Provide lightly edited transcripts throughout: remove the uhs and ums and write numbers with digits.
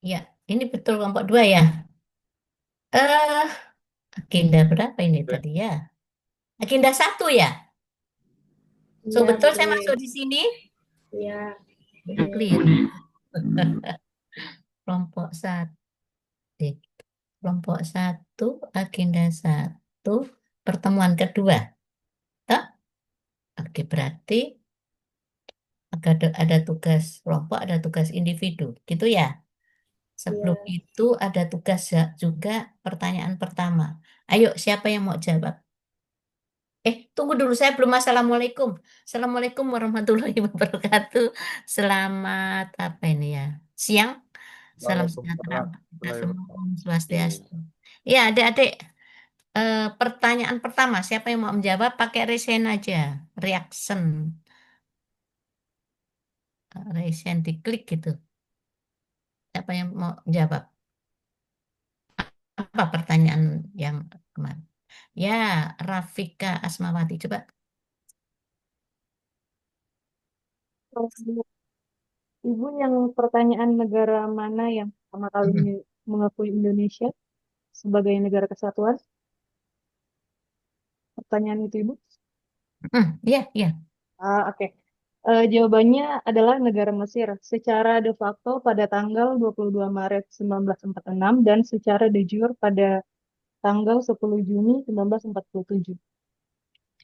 Ya, ini betul kelompok dua ya. Eh, agenda berapa ini tadi ya? Agenda satu ya. So Iya, betul saya betul. masuk di sini. Iya, Nah, betul. keliru. Kelompok satu. Kelompok satu, agenda satu, pertemuan kedua. Toh? Oke, berarti ada tugas kelompok, ada tugas individu. Gitu ya. Sebelum Iya. itu ada tugas juga pertanyaan pertama. Ayo, siapa yang mau jawab? Tunggu dulu, saya belum Assalamualaikum. Assalamualaikum warahmatullahi wabarakatuh. Selamat apa ini ya? Siang. Salam sejahtera Waalaikumsalam untuk kita warahmatullahi semua. Om wabarakatuh. Swastiastu. Ya, adik-adik. Pertanyaan pertama, siapa yang mau menjawab? Pakai resen aja. Reaction. Resen diklik gitu. Siapa yang mau jawab? Apa pertanyaan yang kemarin? Ya, Rafika Asmawati. Coba. Kalau Ibu yang pertanyaan negara mana yang pertama kali Hmm. mengakui Indonesia sebagai negara kesatuan? Pertanyaan itu, Ibu. Ya, ya. Oke. Jawabannya adalah negara Mesir secara de facto pada tanggal 22 Maret 1946 dan secara de jure pada tanggal 10 Juni 1947.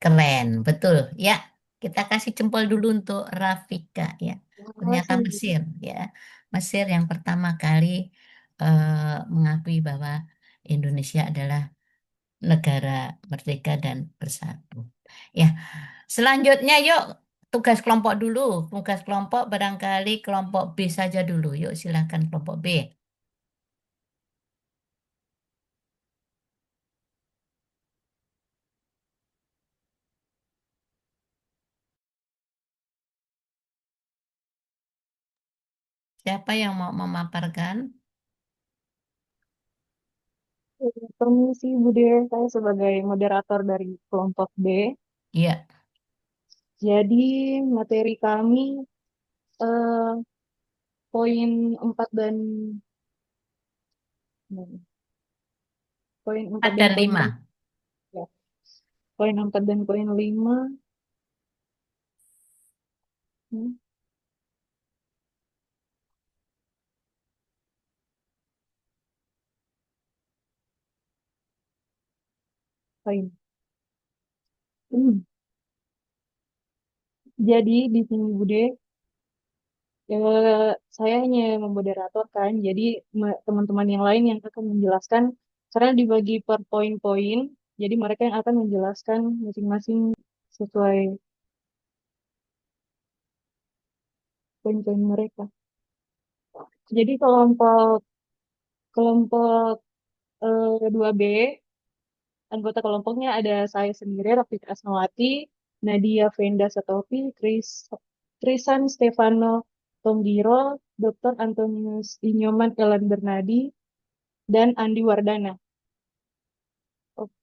Keren, betul. Ya, kita kasih jempol dulu untuk Rafika ya. Terima Ternyata kasih. Mesir ya. Mesir yang pertama kali mengakui bahwa Indonesia adalah negara merdeka dan bersatu. Ya, selanjutnya yuk tugas kelompok dulu. Tugas kelompok barangkali kelompok B saja dulu. Yuk silakan kelompok B. Siapa yang mau memaparkan? Permisi, Bude, saya sebagai moderator dari kelompok B. Iya. Jadi, materi kami eh, poin 4 dan poin 4 4 dan dan poin 5. 5. Ya. Poin 4 dan poin 5. Hmm, poin. Hmm. Jadi di sini Bude, saya hanya memoderatorkan. Jadi teman-teman yang lain yang akan menjelaskan karena dibagi per poin-poin. Jadi mereka yang akan menjelaskan masing-masing sesuai poin-poin mereka. Jadi kelompok kelompok 2B, anggota kelompoknya ada saya sendiri, Raffi Asmawati, Nadia Venda Satopi, Trisan Stefano Tonggiro, Dr. Antonius Inyoman Elan Bernadi, dan Andi Wardana.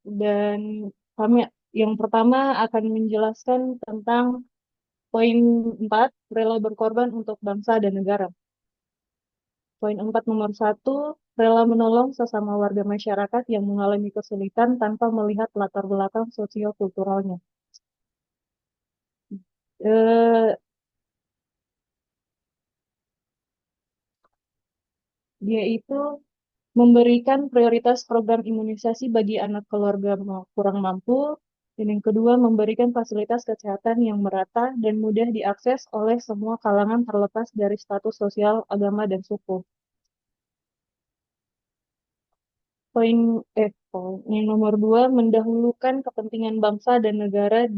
Dan kami yang pertama akan menjelaskan tentang poin 4 rela berkorban untuk bangsa dan negara. Poin 4 nomor 1 rela menolong sesama warga masyarakat yang mengalami kesulitan tanpa melihat latar belakang sosio-kulturalnya. Eh, Dia itu memberikan prioritas program imunisasi bagi anak keluarga kurang mampu, dan yang kedua memberikan fasilitas kesehatan yang merata dan mudah diakses oleh semua kalangan terlepas dari status sosial, agama, dan suku. Poin yang nomor 2 mendahulukan kepentingan bangsa dan negara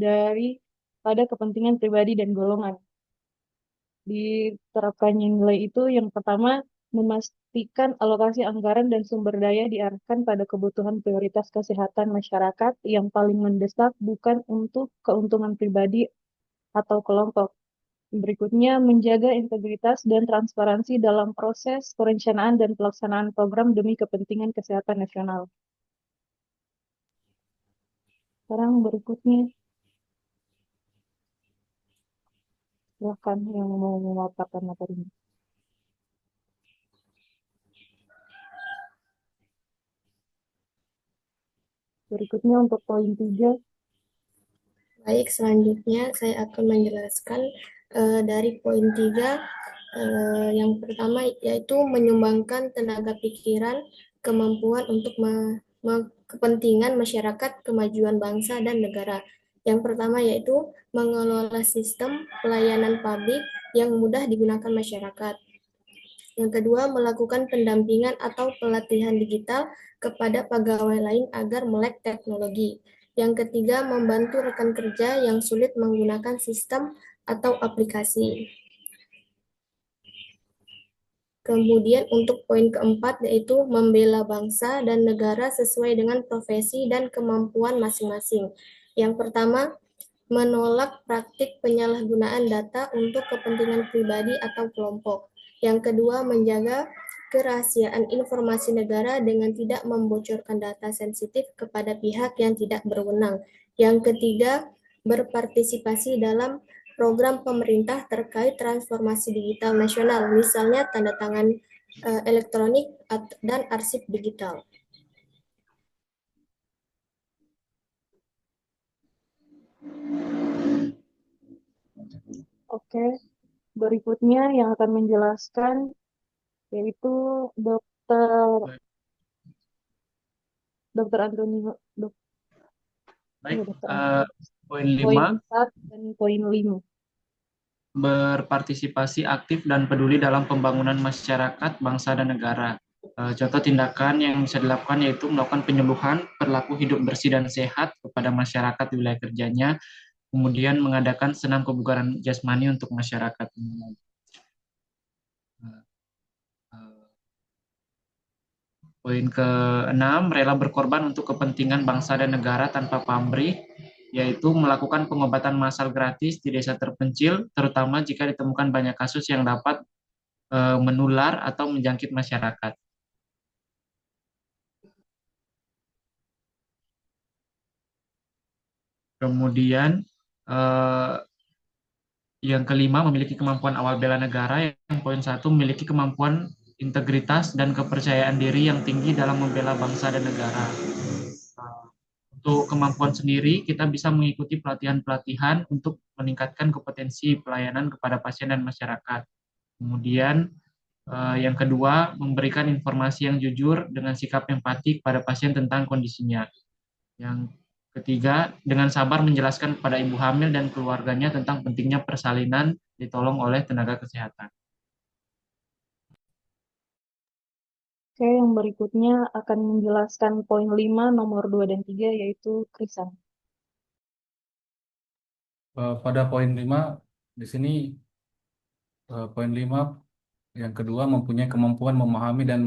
pada kepentingan pribadi dan golongan. Diterapkannya nilai itu yang pertama memastikan alokasi anggaran dan sumber daya diarahkan pada kebutuhan prioritas kesehatan masyarakat yang paling mendesak, bukan untuk keuntungan pribadi atau kelompok. Berikutnya, menjaga integritas dan transparansi dalam proses perencanaan dan pelaksanaan program demi kepentingan kesehatan nasional. Sekarang berikutnya, silakan yang mau memaparkan materinya. Berikutnya untuk poin 3. Baik, selanjutnya saya akan menjelaskan dari poin 3. Yang pertama yaitu menyumbangkan tenaga pikiran, kemampuan untuk kepentingan masyarakat, kemajuan bangsa dan negara. Yang pertama yaitu mengelola sistem pelayanan publik yang mudah digunakan masyarakat. Yang kedua, melakukan pendampingan atau pelatihan digital kepada pegawai lain agar melek teknologi. Yang ketiga, membantu rekan kerja yang sulit menggunakan sistem atau aplikasi. Kemudian untuk poin keempat yaitu membela bangsa dan negara sesuai dengan profesi dan kemampuan masing-masing. Yang pertama, menolak praktik penyalahgunaan data untuk kepentingan pribadi atau kelompok. Yang kedua, menjaga kerahasiaan informasi negara dengan tidak membocorkan data sensitif kepada pihak yang tidak berwenang. Yang ketiga, berpartisipasi dalam program pemerintah terkait transformasi digital nasional, misalnya tanda tangan elektronik dan arsip digital. Oke, berikutnya yang akan menjelaskan yaitu Dokter Dokter Antoni. Baik, Dokter Antoni. poin Poin 5, 4 dan poin 5. berpartisipasi aktif dan peduli dalam pembangunan masyarakat, bangsa, dan negara. Contoh tindakan yang bisa dilakukan yaitu melakukan penyuluhan perilaku hidup bersih dan sehat kepada masyarakat di wilayah kerjanya, kemudian mengadakan senam kebugaran jasmani untuk masyarakat umum. Poin ke-6, rela berkorban untuk kepentingan bangsa dan negara tanpa pamrih, yaitu melakukan pengobatan massal gratis di desa terpencil, terutama jika ditemukan banyak kasus yang dapat menular atau menjangkit masyarakat. Kemudian yang kelima, memiliki kemampuan awal bela negara. Yang poin 1, memiliki kemampuan integritas dan kepercayaan diri yang tinggi dalam membela bangsa dan negara. Untuk kemampuan sendiri, kita bisa mengikuti pelatihan-pelatihan untuk meningkatkan kompetensi pelayanan kepada pasien dan masyarakat. Kemudian, yang kedua, memberikan informasi yang jujur dengan sikap empati kepada pasien tentang kondisinya. Yang ketiga, dengan sabar menjelaskan kepada ibu hamil dan keluarganya tentang pentingnya persalinan ditolong oleh tenaga kesehatan. Oke, yang berikutnya akan menjelaskan poin 5, nomor 2 dan 3, yaitu Krisan. Pada poin 5, di sini poin 5 yang kedua mempunyai kemampuan memahami dan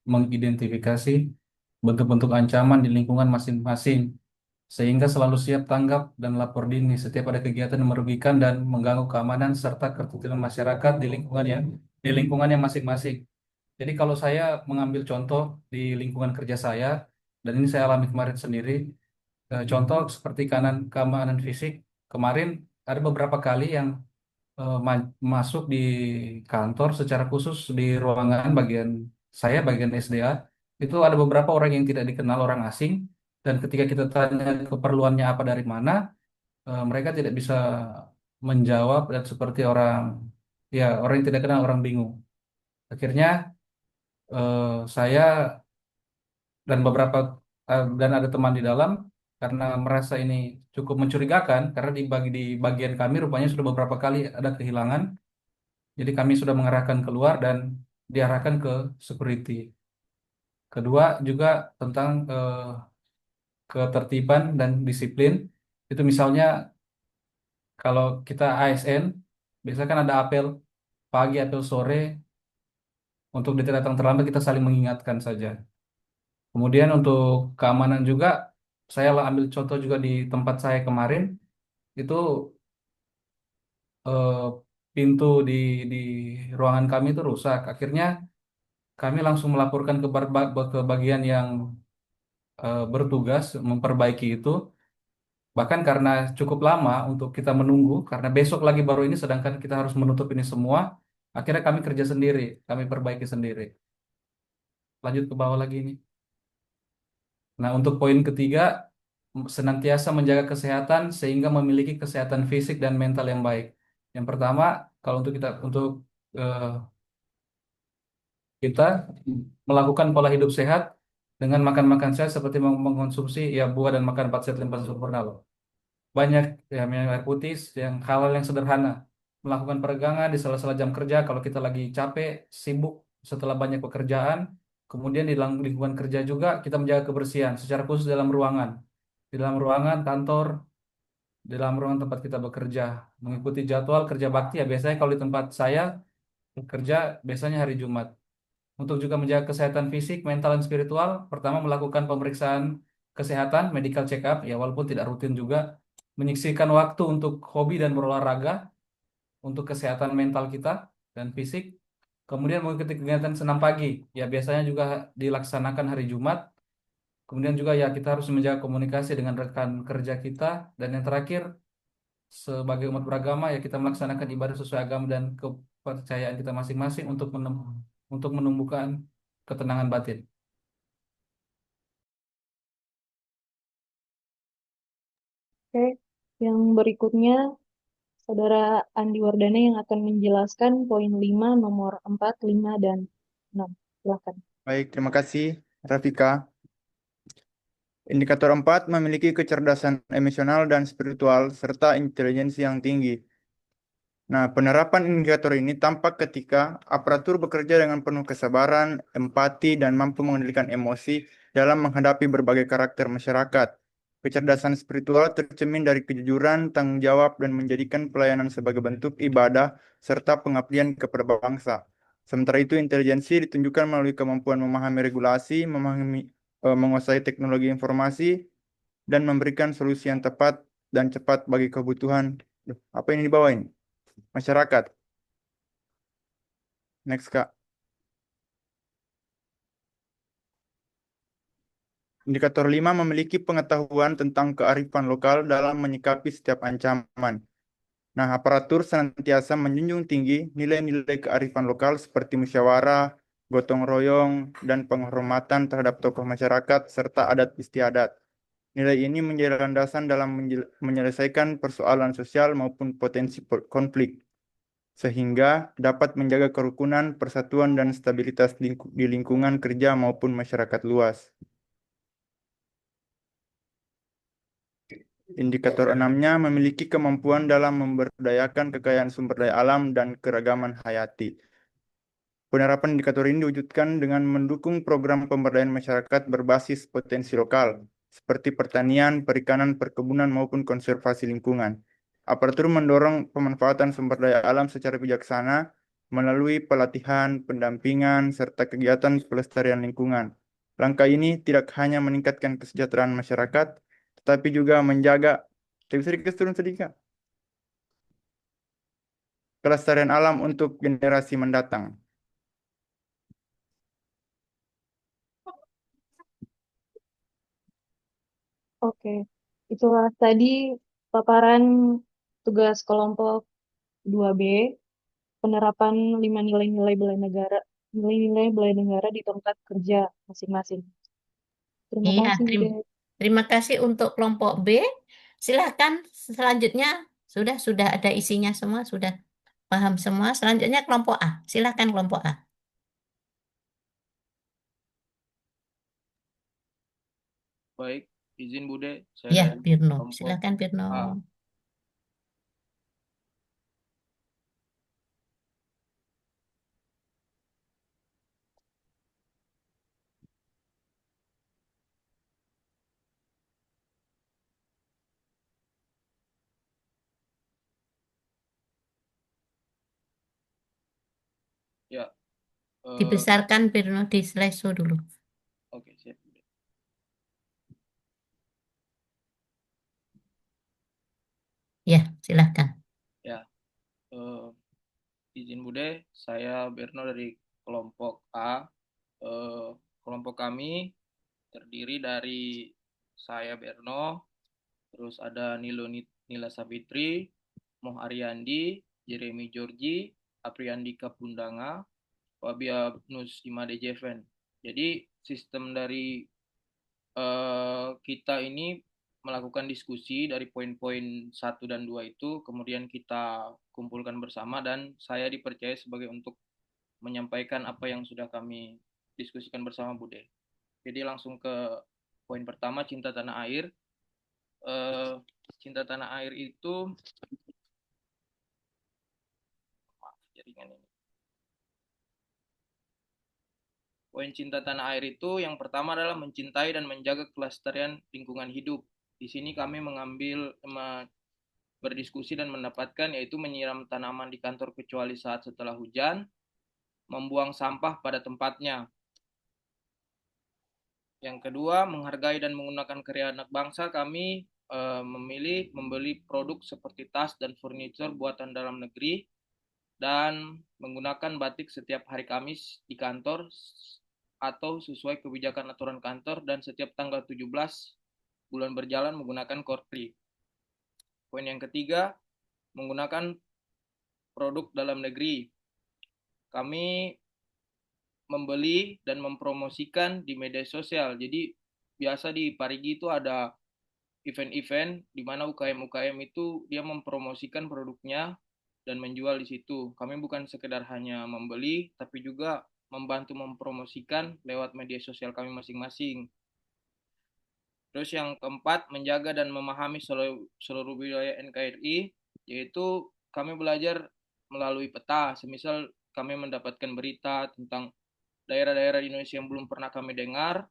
mengidentifikasi bentuk-bentuk ancaman di lingkungan masing-masing, sehingga selalu siap tanggap dan lapor dini setiap ada kegiatan yang merugikan dan mengganggu keamanan serta ketertiban masyarakat di lingkungannya masing-masing. Jadi kalau saya mengambil contoh di lingkungan kerja saya, dan ini saya alami kemarin sendiri, contoh seperti keamanan fisik, kemarin ada beberapa kali yang masuk di kantor secara khusus di ruangan bagian saya, bagian SDA, itu ada beberapa orang yang tidak dikenal, orang asing, dan ketika kita tanya keperluannya apa dari mana, mereka tidak bisa menjawab dan seperti orang yang tidak kenal, orang bingung. Akhirnya saya dan dan ada teman di dalam karena merasa ini cukup mencurigakan karena di bagian kami rupanya sudah beberapa kali ada kehilangan. Jadi kami sudah mengarahkan keluar dan diarahkan ke security. Kedua juga tentang ketertiban dan disiplin. Itu misalnya kalau kita ASN, biasanya kan ada apel pagi atau sore untuk tidak datang terlambat, kita saling mengingatkan saja. Kemudian untuk keamanan juga, saya lah ambil contoh juga di tempat saya kemarin, itu eh, pintu di ruangan kami itu rusak. Akhirnya kami langsung melaporkan ke bagian yang bertugas memperbaiki itu. Bahkan karena cukup lama untuk kita menunggu, karena besok lagi baru ini, sedangkan kita harus menutup ini semua, akhirnya kami kerja sendiri, kami perbaiki sendiri. Lanjut ke bawah lagi ini. Nah, untuk poin ketiga, senantiasa menjaga kesehatan sehingga memiliki kesehatan fisik dan mental yang baik. Yang pertama, kalau kita melakukan pola hidup sehat dengan makan sehat seperti mengkonsumsi ya buah dan makan 4 set limpahan sempurna loh. Banyak ya minum air putih yang hal-hal yang sederhana. Melakukan peregangan di sela-sela jam kerja kalau kita lagi capek, sibuk setelah banyak pekerjaan. Kemudian di dalam lingkungan kerja juga kita menjaga kebersihan secara khusus dalam ruangan. Di dalam ruangan kantor, di dalam ruangan tempat kita bekerja, mengikuti jadwal kerja bakti ya biasanya kalau di tempat saya kerja biasanya hari Jumat. Untuk juga menjaga kesehatan fisik, mental, dan spiritual, pertama melakukan pemeriksaan kesehatan, medical check up, ya walaupun tidak rutin juga, menyisihkan waktu untuk hobi dan berolahraga, untuk kesehatan mental kita dan fisik, kemudian mengikuti kegiatan senam pagi, ya biasanya juga dilaksanakan hari Jumat, kemudian juga ya kita harus menjaga komunikasi dengan rekan kerja kita, dan yang terakhir, sebagai umat beragama, ya kita melaksanakan ibadah sesuai agama dan kepercayaan kita masing-masing untuk menumbuhkan ketenangan batin. Oke, yang berikutnya Saudara Andi Wardana yang akan menjelaskan poin 5, nomor 4, 5, dan 6. Silakan. Baik, terima kasih, Rafika. Indikator 4 memiliki kecerdasan emosional dan spiritual serta intelijensi yang tinggi. Nah, penerapan indikator ini tampak ketika aparatur bekerja dengan penuh kesabaran, empati, dan mampu mengendalikan emosi dalam menghadapi berbagai karakter masyarakat. Kecerdasan spiritual tercermin dari kejujuran, tanggung jawab, dan menjadikan pelayanan sebagai bentuk ibadah serta pengabdian kepada bangsa. Sementara itu, intelijensi ditunjukkan melalui kemampuan memahami regulasi, menguasai teknologi informasi, dan memberikan solusi yang tepat dan cepat bagi kebutuhan. Apa ini di bawah ini? Masyarakat. Next, Kak. Indikator 5 memiliki pengetahuan tentang kearifan lokal dalam menyikapi setiap ancaman. Nah, aparatur senantiasa menjunjung tinggi nilai-nilai kearifan lokal seperti musyawarah, gotong royong, dan penghormatan terhadap tokoh masyarakat serta adat istiadat. Nilai ini menjadi landasan dalam menyelesaikan persoalan sosial maupun potensi konflik, sehingga dapat menjaga kerukunan, persatuan, dan stabilitas di lingkungan kerja maupun masyarakat luas. Indikator 6-nya memiliki kemampuan dalam memberdayakan kekayaan sumber daya alam dan keragaman hayati. Penerapan indikator ini diwujudkan dengan mendukung program pemberdayaan masyarakat berbasis potensi lokal, seperti pertanian, perikanan, perkebunan, maupun konservasi lingkungan. Aparatur mendorong pemanfaatan sumber daya alam secara bijaksana melalui pelatihan, pendampingan, serta kegiatan pelestarian lingkungan. Langkah ini tidak hanya meningkatkan kesejahteraan masyarakat, tetapi juga menjaga, bisa turun sedikit, kelestarian alam untuk generasi mendatang. Oke, itulah tadi paparan tugas kelompok 2B, penerapan 5 nilai-nilai belai negara di tempat kerja masing-masing. Terima Iya, kasih, Bude. terima kasih untuk kelompok B. Silahkan selanjutnya sudah ada isinya semua, sudah paham semua. Selanjutnya kelompok A. Silahkan kelompok A. Baik, izin Bude, saya Ya, dari Pirno. kelompok Silahkan Pirno. A. Ya, Dibesarkan Pirno di slideshow dulu. oke, siap Bude. Ya, silahkan. Ya, izin Bude, saya Berno dari kelompok A. Kelompok kami terdiri dari saya Berno, terus ada Nila Sabitri, Moh Ariandi, Jeremy Georgi, Apriandika Pundanga, Fabia Nus Imade Jeven. Jadi sistem dari kita ini melakukan diskusi dari poin-poin 1 dan 2 itu, kemudian kita kumpulkan bersama dan saya dipercaya sebagai untuk menyampaikan apa yang sudah kami diskusikan bersama Bude. Jadi langsung ke poin pertama, cinta tanah air. Cinta tanah air itu, maaf, jaringan ini. Poin cinta tanah air itu yang pertama adalah mencintai dan menjaga kelestarian lingkungan hidup. Di sini kami berdiskusi dan mendapatkan yaitu menyiram tanaman di kantor kecuali saat setelah hujan, membuang sampah pada tempatnya. Yang kedua, menghargai dan menggunakan karya anak bangsa. Kami memilih membeli produk seperti tas dan furniture buatan dalam negeri dan menggunakan batik setiap hari Kamis di kantor atau sesuai kebijakan aturan kantor dan setiap tanggal 17 bulan berjalan menggunakan korpri. Poin yang ketiga, menggunakan produk dalam negeri. Kami membeli dan mempromosikan di media sosial. Jadi biasa di Parigi itu ada event-event di mana UKM-UKM itu dia mempromosikan produknya dan menjual di situ. Kami bukan sekedar hanya membeli, tapi juga membantu mempromosikan lewat media sosial kami masing-masing. Terus yang keempat, menjaga dan memahami seluruh wilayah NKRI, yaitu kami belajar melalui peta. Semisal kami mendapatkan berita tentang daerah-daerah di Indonesia yang belum pernah kami dengar,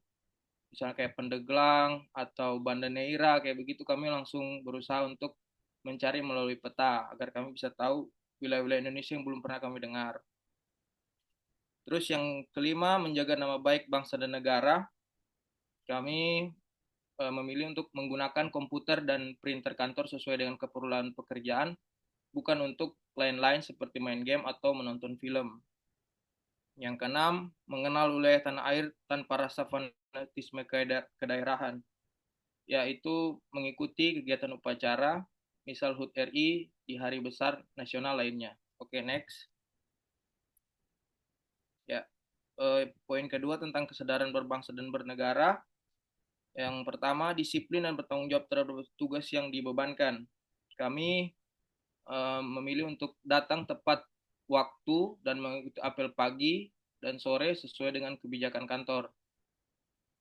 misalnya kayak Pandeglang atau Banda Neira, kayak begitu kami langsung berusaha untuk mencari melalui peta, agar kami bisa tahu wilayah-wilayah Indonesia yang belum pernah kami dengar. Terus yang kelima, menjaga nama baik bangsa dan negara. Kami memilih untuk menggunakan komputer dan printer kantor sesuai dengan keperluan pekerjaan, bukan untuk lain-lain seperti main game atau menonton film. Yang keenam, mengenal wilayah tanah air tanpa rasa fanatisme kedaerahan, yaitu mengikuti kegiatan upacara, misal HUT RI di hari besar nasional lainnya. Oke, next. Ya, poin kedua tentang kesadaran berbangsa dan bernegara. Yang pertama, disiplin dan bertanggung jawab terhadap tugas yang dibebankan. Kami memilih untuk datang tepat waktu dan mengikuti apel pagi dan sore sesuai dengan kebijakan kantor.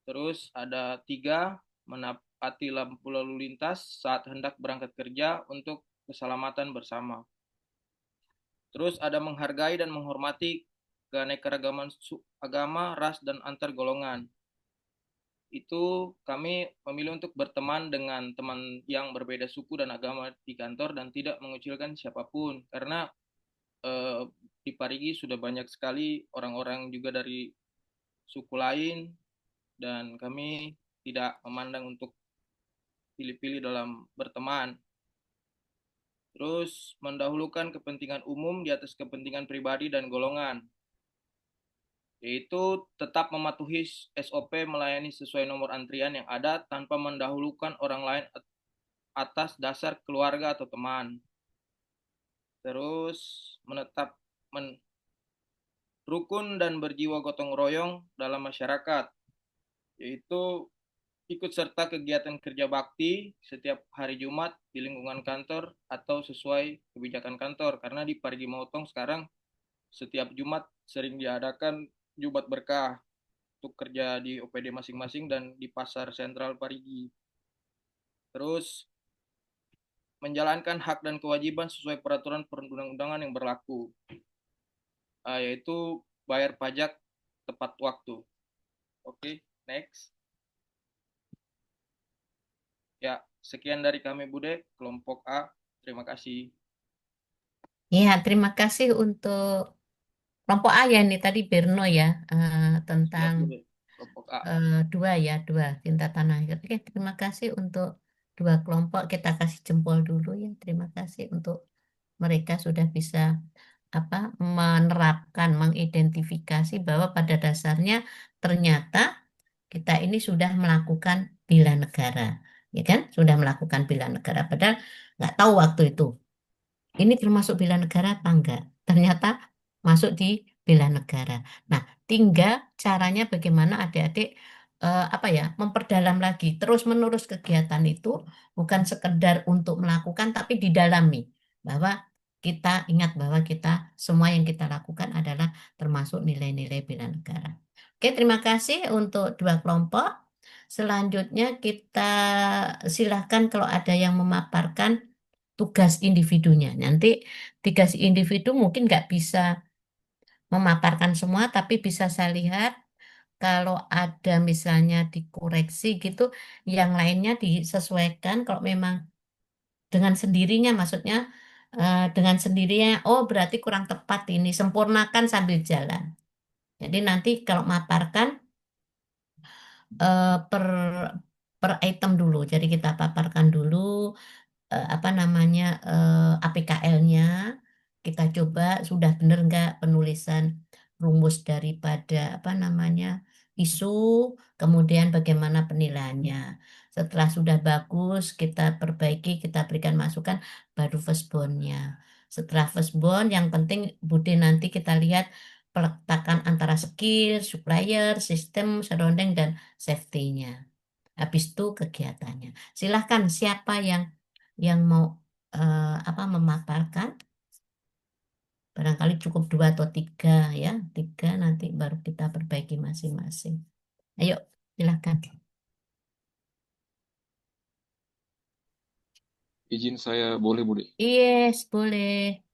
Terus ada 3, menaati lampu lalu lintas saat hendak berangkat kerja untuk keselamatan bersama. Terus ada menghargai dan menghormati keanekaragaman agama, ras, dan antar golongan. Itu kami memilih untuk berteman dengan teman yang berbeda suku dan agama di kantor dan tidak mengucilkan siapapun, karena di Parigi sudah banyak sekali orang-orang juga dari suku lain dan kami tidak memandang untuk pilih-pilih dalam berteman. Terus mendahulukan kepentingan umum di atas kepentingan pribadi dan golongan, yaitu tetap mematuhi SOP melayani sesuai nomor antrian yang ada tanpa mendahulukan orang lain atas dasar keluarga atau teman. Terus menetap rukun dan berjiwa gotong royong dalam masyarakat, yaitu ikut serta kegiatan kerja bakti setiap hari Jumat di lingkungan kantor atau sesuai kebijakan kantor, karena di Parigi Motong sekarang setiap Jumat sering diadakan Jumat berkah untuk kerja di OPD masing-masing dan di pasar sentral Parigi. Terus menjalankan hak dan kewajiban sesuai peraturan perundang-undangan yang berlaku, yaitu bayar pajak tepat waktu. Oke, next. Ya, sekian dari kami Bude, kelompok A. Terima kasih. Ya, terima kasih untuk kelompok A ya, ini tadi Berno ya, Ya, tentang Bude, kelompok A. 2 cinta tanah air. Oke, terima kasih untuk 2 kelompok. Kita kasih jempol dulu ya. Terima kasih untuk mereka sudah bisa menerapkan, mengidentifikasi bahwa pada dasarnya ternyata kita ini sudah melakukan bela negara, ya kan? Sudah melakukan bela negara. Padahal nggak tahu waktu itu ini termasuk bela negara apa enggak. Ternyata masuk di bela negara. Nah, tinggal caranya bagaimana adik-adik apa ya, memperdalam lagi, terus-menerus kegiatan itu bukan sekedar untuk melakukan, tapi didalami bahwa kita ingat bahwa kita semua yang kita lakukan adalah termasuk nilai-nilai bela negara. Oke, terima kasih untuk dua kelompok. Selanjutnya kita silahkan kalau ada yang memaparkan tugas individunya. Nanti tugas individu mungkin nggak bisa memaparkan semua, tapi bisa saya lihat kalau ada misalnya dikoreksi gitu, yang lainnya disesuaikan. Kalau memang dengan sendirinya, maksudnya dengan sendirinya, oh berarti kurang tepat ini, sempurnakan sambil jalan. Jadi nanti kalau maparkan per item dulu. Jadi kita paparkan dulu apa namanya APKL-nya, kita coba sudah benar nggak penulisan rumus daripada apa namanya isu, kemudian bagaimana penilaiannya. Setelah sudah bagus, kita perbaiki, kita berikan masukan, baru first bond-nya. Setelah first bond, yang penting Bude nanti kita lihat peletakan antara skill, supplier, sistem, surrounding, dan safety-nya. Habis itu kegiatannya. Silahkan siapa yang mau apa memaparkan, barangkali cukup dua atau tiga ya, tiga nanti baru kita perbaiki masing-masing. Ayo, silahkan. Izin saya boleh, Bude? Yes, boleh.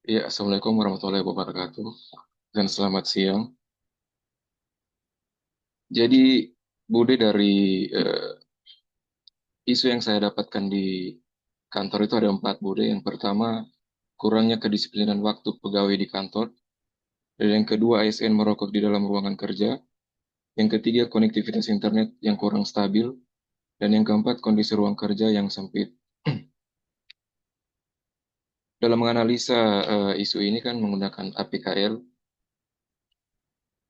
Ya, Assalamualaikum warahmatullahi wabarakatuh. Dan selamat siang. Jadi, Bude, dari isu yang saya dapatkan di kantor itu ada 4, Bude. Yang pertama, kurangnya kedisiplinan waktu pegawai di kantor. Dan yang kedua, ASN merokok di dalam ruangan kerja. Yang ketiga, konektivitas internet yang kurang stabil. Dan yang keempat, kondisi ruang kerja yang sempit. Dalam menganalisa isu ini kan menggunakan APKL.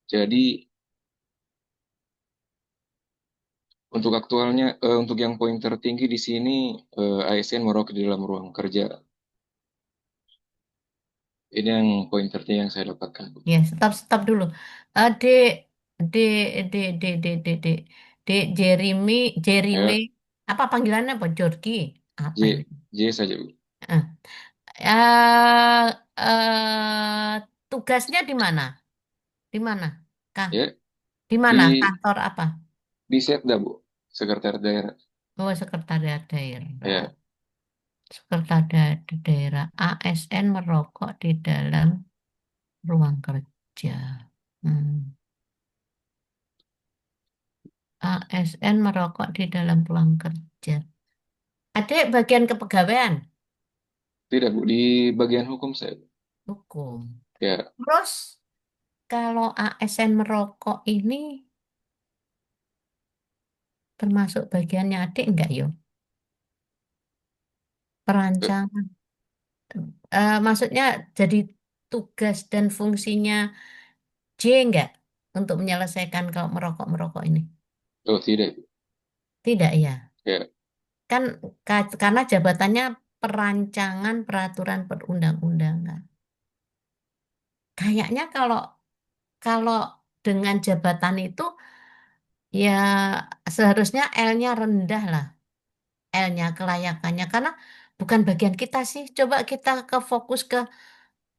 Jadi, untuk aktualnya, untuk yang poin tertinggi di sini, ASN merokok di dalam ruang kerja. Ini yang poin tertinggi yang saya dapatkan, Bu. Ya, stop dulu. Dek, dek, dek, dek, dek, dek, dek, dek, Jeremy, Jeremy, Ya, apa panggilannya apa? Jorgi? Apa ini? J saja, Bu. Eh, eh, tugasnya di mana? Di mana? Kah? Ya, Di mana? di Kantor apa? di Setda, Bu. Sekretariat daerah. Oh, sekretariat daerah. Ya, Sekretariat daerah ASN merokok di dalam ruang kerja. Hmm. ASN merokok di dalam ruang kerja. Adik bagian kepegawaian, tidak, Bu. Di bagian hukum saya, Bu. hukum. Ya, Terus kalau ASN merokok ini termasuk bagiannya adik enggak yo? eh, Perancangan. Maksudnya jadi tugas dan fungsinya J enggak untuk menyelesaikan kalau merokok-merokok ini? oh tidak, Bu. Tidak ya. Ya, Kan karena jabatannya perancangan peraturan perundang-undangan. Kayaknya kalau kalau dengan jabatan itu ya seharusnya L-nya rendah lah. L-nya kelayakannya karena bukan bagian kita sih. Coba kita ke fokus ke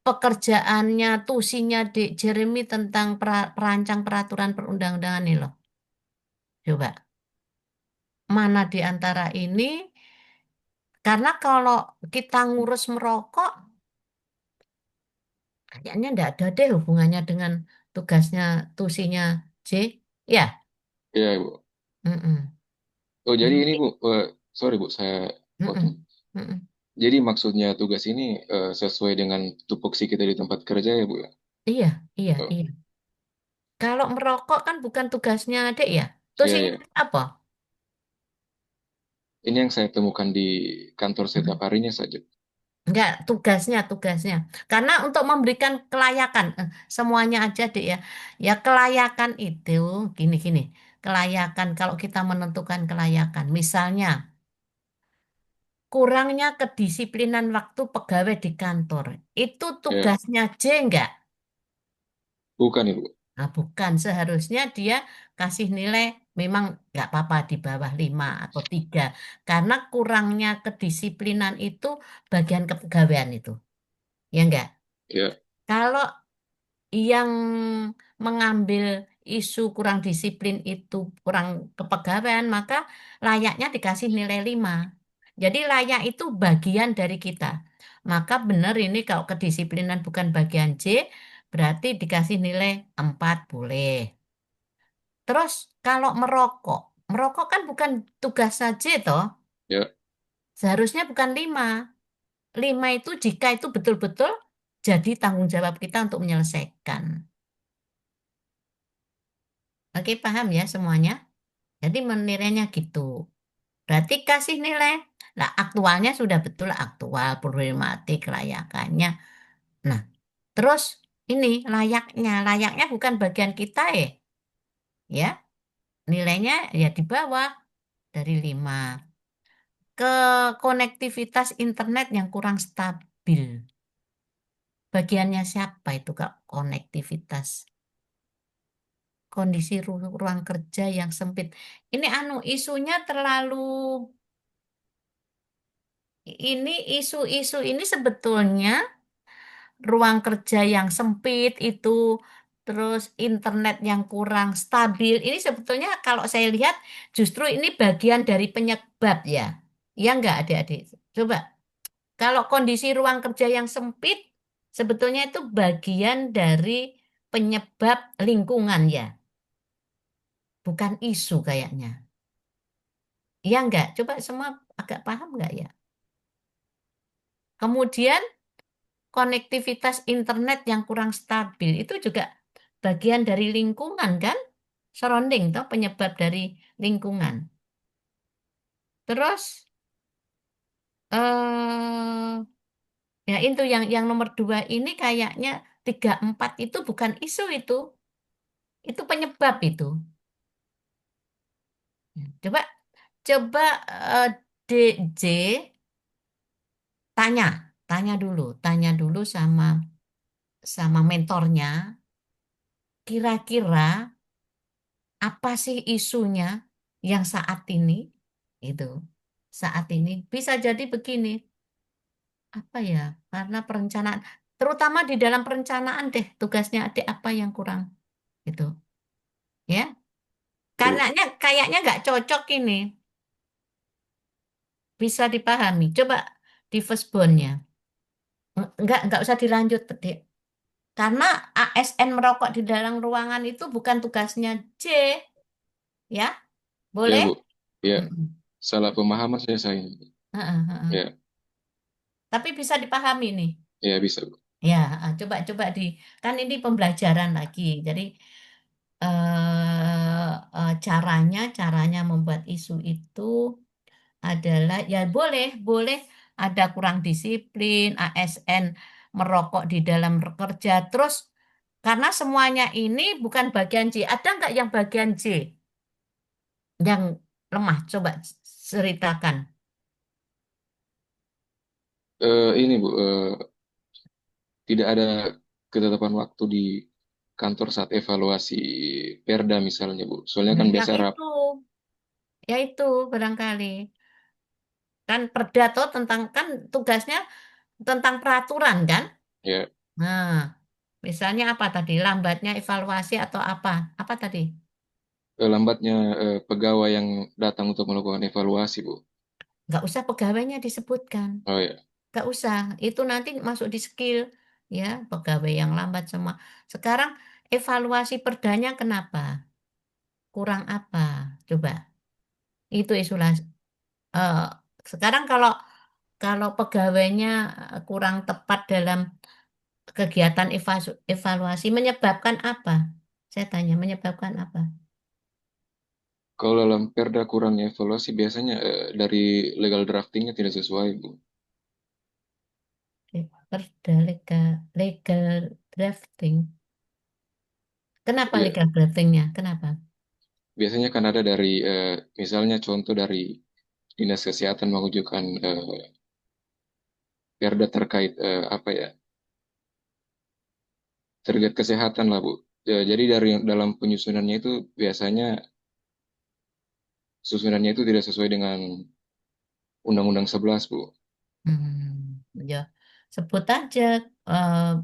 pekerjaannya tusinya di Jeremy tentang perancang peraturan perundang-undangan ini loh. Coba mana di antara ini? Karena kalau kita ngurus merokok kayaknya enggak ada deh hubungannya dengan tugasnya tusinya J. Ya, ya, Bu. mm-mm. Oh, jadi ini, Jadi, Bu. Sorry, Bu, saya potong. mm-mm, mm-mm. Jadi maksudnya tugas ini sesuai dengan tupoksi kita di tempat kerja, ya, Bu, ya? Iya, iya, Oh, iya. Kalau merokok kan bukan tugasnya adik ya. iya, Tusinya ya. apa? Ini yang saya temukan di kantor setiap harinya saja. Enggak, tugasnya. Karena untuk memberikan kelayakan, semuanya aja deh ya. Ya kelayakan itu gini-gini. Kelayakan kalau kita menentukan kelayakan, misalnya kurangnya kedisiplinan waktu pegawai di kantor, itu Ya, tugasnya J enggak? bukan Ibu. Nah, bukan. Seharusnya dia kasih nilai memang nggak apa-apa di bawah 5 atau 3. Karena kurangnya kedisiplinan itu bagian kepegawaian itu. Ya enggak? Ya, Kalau yang mengambil isu kurang disiplin itu kurang kepegawaian, maka layaknya dikasih nilai 5. Jadi layak itu bagian dari kita. Maka benar ini kalau kedisiplinan bukan bagian C, berarti dikasih nilai 4 boleh. Terus kalau merokok, merokok kan bukan tugas saja toh, ya, seharusnya bukan 5. 5 itu jika itu betul-betul jadi tanggung jawab kita untuk menyelesaikan. Oke, paham ya semuanya? Jadi menilainya gitu. Berarti kasih nilai. Nah, aktualnya sudah betul aktual, problematik, kelayakannya. Nah, terus ini layaknya. Layaknya bukan bagian kita ya. Nilainya ya di bawah dari 5. Ke konektivitas internet yang kurang stabil. Bagiannya siapa itu Kak? Konektivitas. Kondisi ruang kerja yang sempit. Ini isunya terlalu ini isu-isu ini sebetulnya ruang kerja yang sempit itu terus internet yang kurang stabil. Ini sebetulnya kalau saya lihat justru ini bagian dari penyebab ya. Ya enggak adik-adik? Coba kalau kondisi ruang kerja yang sempit sebetulnya itu bagian dari penyebab lingkungan ya, bukan isu kayaknya. Ya enggak? Coba semua agak paham enggak ya? Kemudian konektivitas internet yang kurang stabil itu juga bagian dari lingkungan kan? Surrounding toh penyebab dari lingkungan. Terus ya itu yang nomor 2 ini kayaknya 3 4 itu bukan isu itu. Itu penyebab itu. Coba coba eh, DJ tanya, tanya dulu sama sama mentornya, kira-kira apa sih isunya yang saat ini itu saat ini bisa jadi begini apa ya karena perencanaan terutama di dalam perencanaan deh tugasnya adik apa yang kurang gitu ya Bu. kayaknya nggak cocok ini bisa dipahami coba di firstborn-nya nggak usah dilanjut Dek. Karena ASN merokok di dalam ruangan itu bukan tugasnya J ya Ya boleh. Bu. Ya, Mm-mm. salah pemahaman saya ini. Heeh, heeh. Ya, Tapi bisa dipahami nih. ya bisa Bu. Ya, coba kan ini pembelajaran lagi. Jadi caranya membuat isu itu adalah ya boleh ada kurang disiplin, ASN merokok di dalam kerja. Terus karena semuanya ini bukan bagian J, ada nggak yang bagian J yang lemah? Coba ceritakan. Ini Bu, tidak ada ketetapan waktu di kantor saat evaluasi Perda misalnya Bu. Soalnya Nah, kan yang biasa itu barangkali kan perda tuh tentang kan tugasnya tentang peraturan kan? ya, Nah, misalnya apa tadi? Lambatnya evaluasi atau apa? Apa tadi? lambatnya pegawai yang datang untuk melakukan evaluasi Bu. Nggak usah pegawainya disebutkan. Oh ya, Nggak usah. Itu nanti masuk di skill ya pegawai yang lambat semua. Sekarang evaluasi perdanya kenapa? Kurang apa? Coba. Itu isolasi. Eh, sekarang kalau kalau pegawainya kurang tepat dalam kegiatan evaluasi menyebabkan apa? Saya tanya, menyebabkan apa? Kalau dalam Perda kurangnya evaluasi biasanya dari legal draftingnya tidak sesuai, Bu. Perda legal drafting. Kenapa Ya, legal draftingnya? Kenapa? biasanya kan ada dari misalnya contoh dari Dinas Kesehatan mengajukan Perda terkait apa ya? Terkait kesehatan lah, Bu. Ya, jadi dari dalam penyusunannya itu biasanya susunannya itu tidak sesuai dengan Undang-Undang 11, Bu. Ya, sebut aja eh,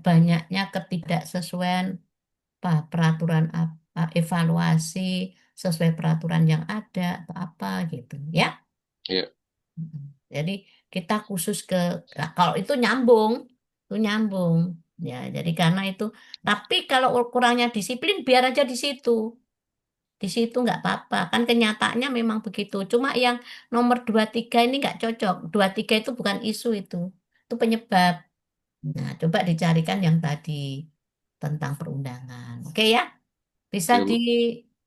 banyaknya ketidaksesuaian peraturan apa, evaluasi sesuai peraturan yang ada atau apa gitu, ya. Ya, Jadi kita khusus kalau itu nyambung, ya. Jadi karena itu, tapi kalau kurangnya disiplin biar aja di situ. Di situ nggak apa-apa, kan kenyataannya memang begitu. Cuma yang nomor 23 ini nggak cocok. 23 itu bukan isu itu penyebab. Nah, coba dicarikan yang tadi tentang perundangan. Oke ya, bisa ya, Bu.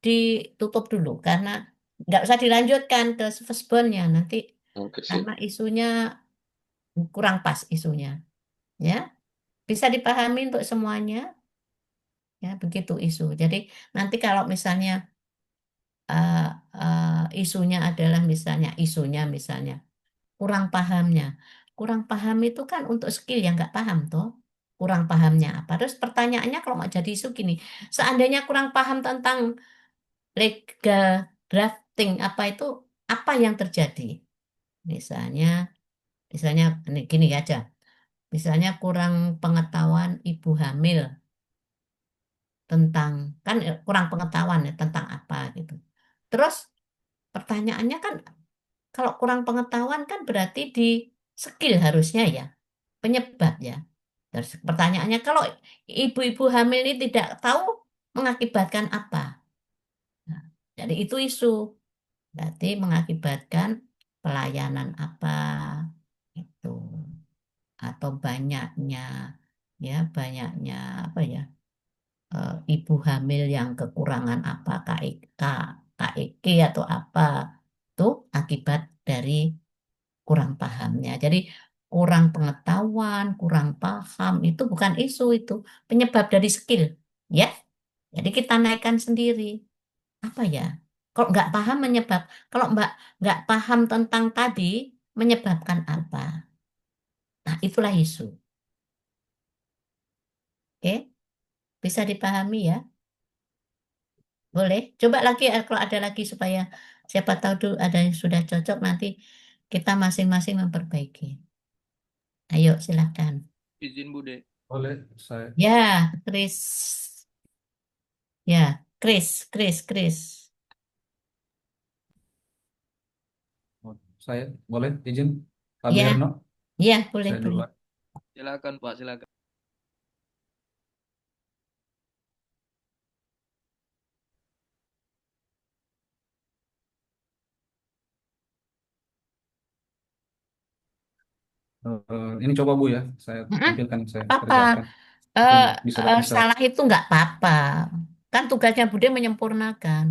ditutup dulu karena nggak usah dilanjutkan ke firstborn-nya nanti Oke, karena sip. isunya kurang pas isunya. Ya, bisa dipahami untuk semuanya. Ya, begitu isu. Jadi nanti kalau misalnya eh, isunya adalah misalnya kurang pahamnya. Kurang paham itu kan untuk skill yang nggak paham toh. Kurang pahamnya apa? Terus pertanyaannya kalau mau jadi isu gini, seandainya kurang paham tentang legal drafting apa yang terjadi? Misalnya, misalnya gini aja. Misalnya kurang pengetahuan ibu hamil tentang kurang pengetahuan ya tentang apa gitu. Terus pertanyaannya kan kalau kurang pengetahuan kan berarti di skill harusnya ya, penyebab ya. Terus pertanyaannya kalau ibu-ibu hamil ini tidak tahu mengakibatkan apa? Nah, jadi itu isu, berarti mengakibatkan pelayanan apa itu atau banyaknya apa ya ibu hamil yang kekurangan apa KEK atau apa itu akibat dari kurang pahamnya. Jadi kurang pengetahuan, kurang paham itu bukan isu itu penyebab dari skill, ya. Jadi kita naikkan sendiri. Apa ya? Kalau nggak paham kalau Mbak nggak paham tentang tadi menyebabkan apa? Nah, itulah isu. Oke, bisa dipahami ya? Boleh. Coba lagi kalau ada lagi supaya siapa tahu dulu ada yang sudah cocok nanti kita masing-masing memperbaiki. Ayo, silakan. Izin Bude. Boleh saya Ya, Chris. Ya, Chris. saya boleh izin Pak Ya, Birno, ya, boleh, saya boleh. duluan. Silakan Pak, silakan. Ini coba Bu ya, saya Mm-mm, tampilkan, saya apa-apa. kerjakan. Eh, Mungkin bisa. salah itu nggak apa-apa. Kan tugasnya Bude menyempurnakan.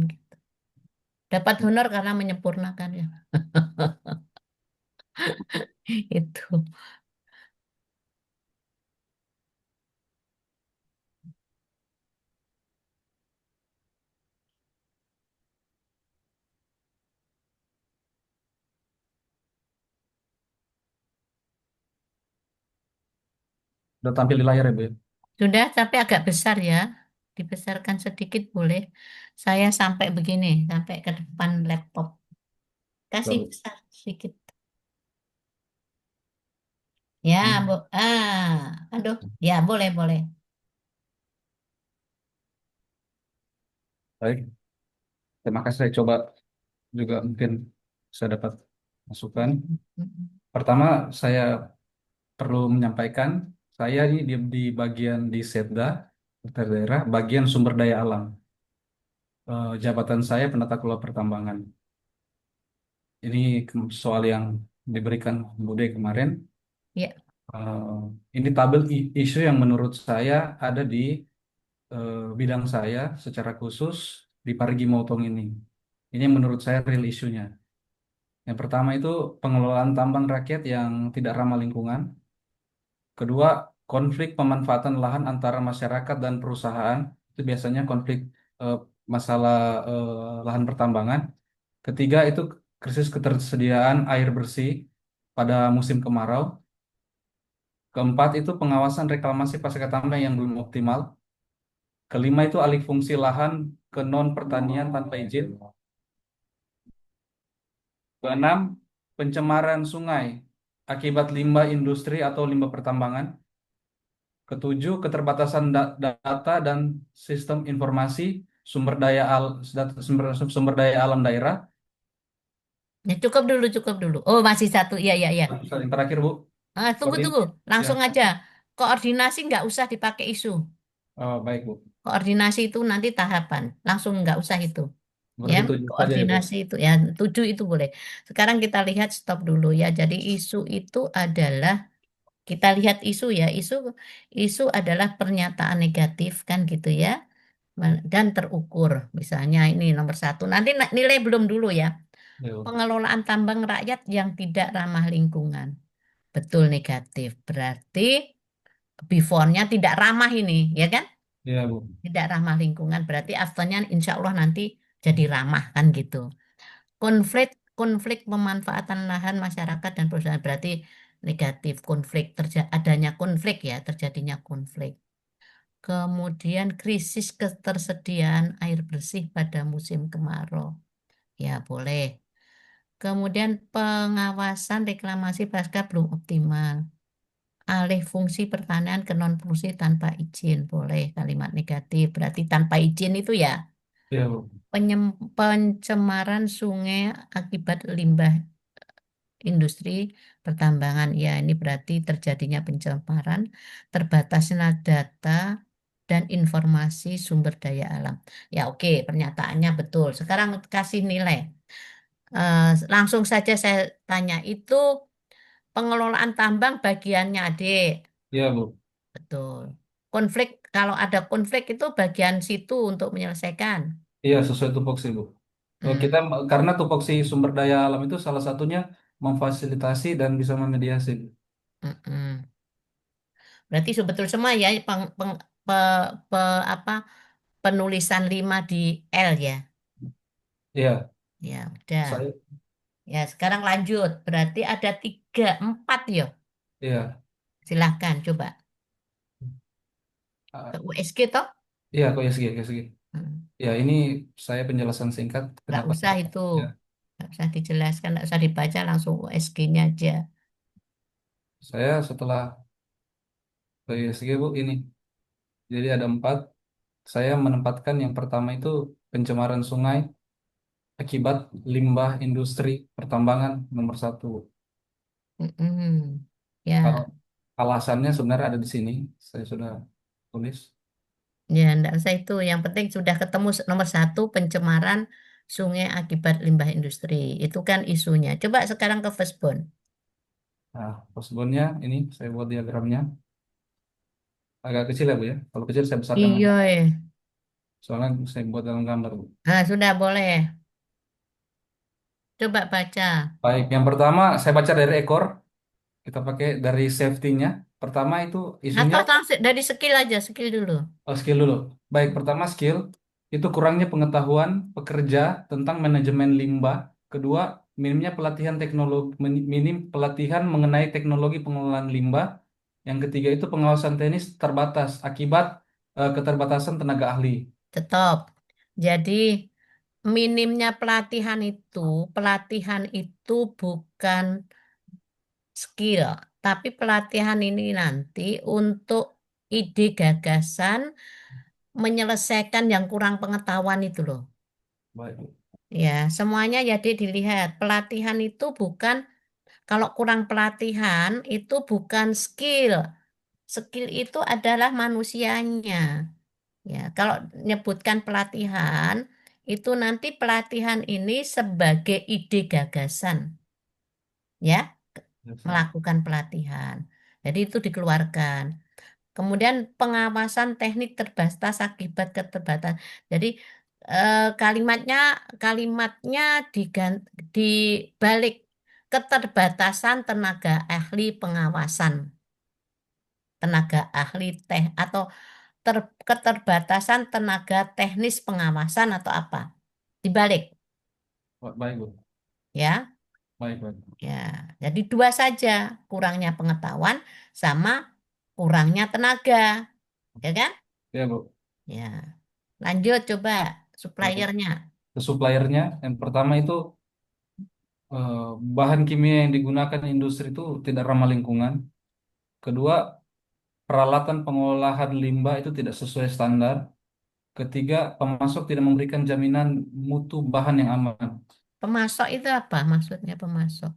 Dapat honor karena menyempurnakan ya. Itu. Udah tampil di layar ya Bu ya? Sudah, tapi agak besar ya. Dibesarkan sedikit boleh. Saya sampai begini, sampai ke depan laptop. Kasih Lalu, besar sedikit. Ya, Bu. Aduh. Ya, boleh. baik. Terima kasih, saya coba juga mungkin saya dapat masukan. Pertama, saya perlu menyampaikan, saya ini di bagian di Setda, daerah, bagian sumber daya alam. Jabatan saya penata kelola pertambangan. Ini soal yang diberikan Bude kemarin. Ya. Eh, ini tabel isu yang menurut saya ada di bidang saya secara khusus di Parigi Motong ini. Ini yang menurut saya real isunya. Yang pertama itu pengelolaan tambang rakyat yang tidak ramah lingkungan. Kedua, konflik pemanfaatan lahan antara masyarakat dan perusahaan. Itu biasanya konflik eh, masalah lahan pertambangan. Ketiga, itu krisis ketersediaan air bersih pada musim kemarau. Keempat, itu pengawasan reklamasi pasca tambang yang belum optimal. Kelima, itu alih fungsi lahan ke non pertanian tanpa izin. Keenam, pencemaran sungai akibat limbah industri atau limbah pertambangan. Ketujuh, keterbatasan data dan sistem informasi sumber daya alam daerah. Ya, cukup dulu. Oh, masih satu. Iya, iya, iya. Yang terakhir, Bu, Tunggu, koordin. tunggu. Langsung Ya. aja. Koordinasi nggak usah dipakai isu. Oh, baik, Bu. Koordinasi itu nanti tahapan. Langsung nggak usah itu. Ya, Berarti 7 saja ya, Bu. koordinasi itu ya 7 itu boleh. Sekarang kita lihat stop dulu ya. Jadi isu itu adalah kita lihat isu ya. Isu adalah pernyataan negatif kan gitu ya. Dan terukur. Misalnya ini nomor 1. Nanti nilai belum dulu ya. Ya, Bu. Pengelolaan tambang rakyat yang tidak ramah lingkungan. Betul negatif. Berarti before-nya tidak ramah ini, ya kan? Iya, Bu. Tidak ramah lingkungan. Berarti afternya insya Allah nanti jadi ramah kan gitu. Konflik konflik pemanfaatan lahan masyarakat dan perusahaan berarti negatif konflik adanya konflik ya terjadinya konflik. Kemudian krisis ketersediaan air bersih pada musim kemarau. Ya boleh. Kemudian pengawasan reklamasi pasca belum optimal. Alih fungsi pertanian ke non fungsi tanpa izin. Boleh kalimat negatif. Berarti tanpa izin itu ya. Iya, Bu. Pencemaran sungai akibat limbah industri pertambangan. Ya, ini berarti terjadinya pencemaran, terbatasnya data dan informasi sumber daya alam. Ya, oke, pernyataannya betul. Sekarang kasih nilai. Langsung saja saya tanya, itu pengelolaan tambang bagiannya adik. Iya, Bu. Betul. Konflik, kalau ada konflik itu bagian situ untuk menyelesaikan. Iya, sesuai tupoksi, Bu. Oh, Hmm, kita karena tupoksi sumber daya alam itu salah satunya memfasilitasi dan bisa memediasi. mm-mm. Berarti betul semua ya pe- apa penulisan 5 di L ya. Iya, Ya, udah. saya Ya, sekarang lanjut. Berarti ada 3, 4 ya. iya. Silahkan coba. Ke Ah, USG toh? iya, kok SG, SG. Hmm, Ya, ini saya penjelasan singkat nggak kenapa. usah itu. Ya, Nggak usah dijelaskan, nggak usah dibaca, langsung USG-nya aja. saya setelah ke SG, Bu, ini. Jadi ada 4. Saya menempatkan yang pertama itu pencemaran sungai akibat limbah industri pertambangan nomor 1. Mm-mm. Kalau Ya, alasannya sebenarnya ada di sini. Saya sudah tulis. ya, enggak usah itu. Yang penting sudah ketemu nomor 1 pencemaran sungai akibat limbah industri. Itu kan isunya. Coba sekarang ke firstborn. Nah, postbonnya ini saya buat diagramnya. Agak kecil ya, Bu ya. Kalau kecil saya besarkan lagi. Iya, Soalnya saya buat dalam gambar, Bu. nah, sudah boleh. Coba baca. Baik, yang pertama saya baca dari ekor. Kita pakai dari safety-nya. Pertama itu isunya Atau langsung dari skill aja, skill dulu. skill dulu. Baik, pertama skill itu kurangnya pengetahuan pekerja tentang manajemen limbah. Kedua, minimnya pelatihan teknologi, minim pelatihan mengenai teknologi pengelolaan limbah. Yang ketiga itu pengawasan teknis terbatas akibat keterbatasan tenaga ahli. Tetap. Jadi minimnya pelatihan itu bukan skill, tapi pelatihan ini nanti untuk ide gagasan menyelesaikan yang kurang pengetahuan itu loh. Baik. Ya, semuanya jadi dilihat. Pelatihan itu bukan, kalau kurang pelatihan itu bukan skill. Skill itu adalah manusianya. Ya, kalau menyebutkan pelatihan, itu nanti pelatihan ini sebagai ide gagasan, ya, Ya, siap. melakukan pelatihan. Jadi itu dikeluarkan. Kemudian pengawasan teknik terbatas akibat keterbatasan. Jadi kalimatnya dibalik keterbatasan tenaga ahli pengawasan, tenaga ahli atau keterbatasan tenaga teknis pengawasan atau apa? Dibalik, Baik, Bu. ya. Baik, baik. Ya, jadi dua saja, kurangnya pengetahuan sama kurangnya tenaga, ya kan? Ya, Bu. Ya, lanjut coba Eh, suppliernya. Ke suppliernya, yang pertama itu eh, bahan kimia yang digunakan industri itu tidak ramah lingkungan. Kedua, peralatan pengolahan limbah itu tidak sesuai standar. Ketiga, pemasok tidak memberikan jaminan mutu bahan yang aman. Pemasok itu apa maksudnya pemasok?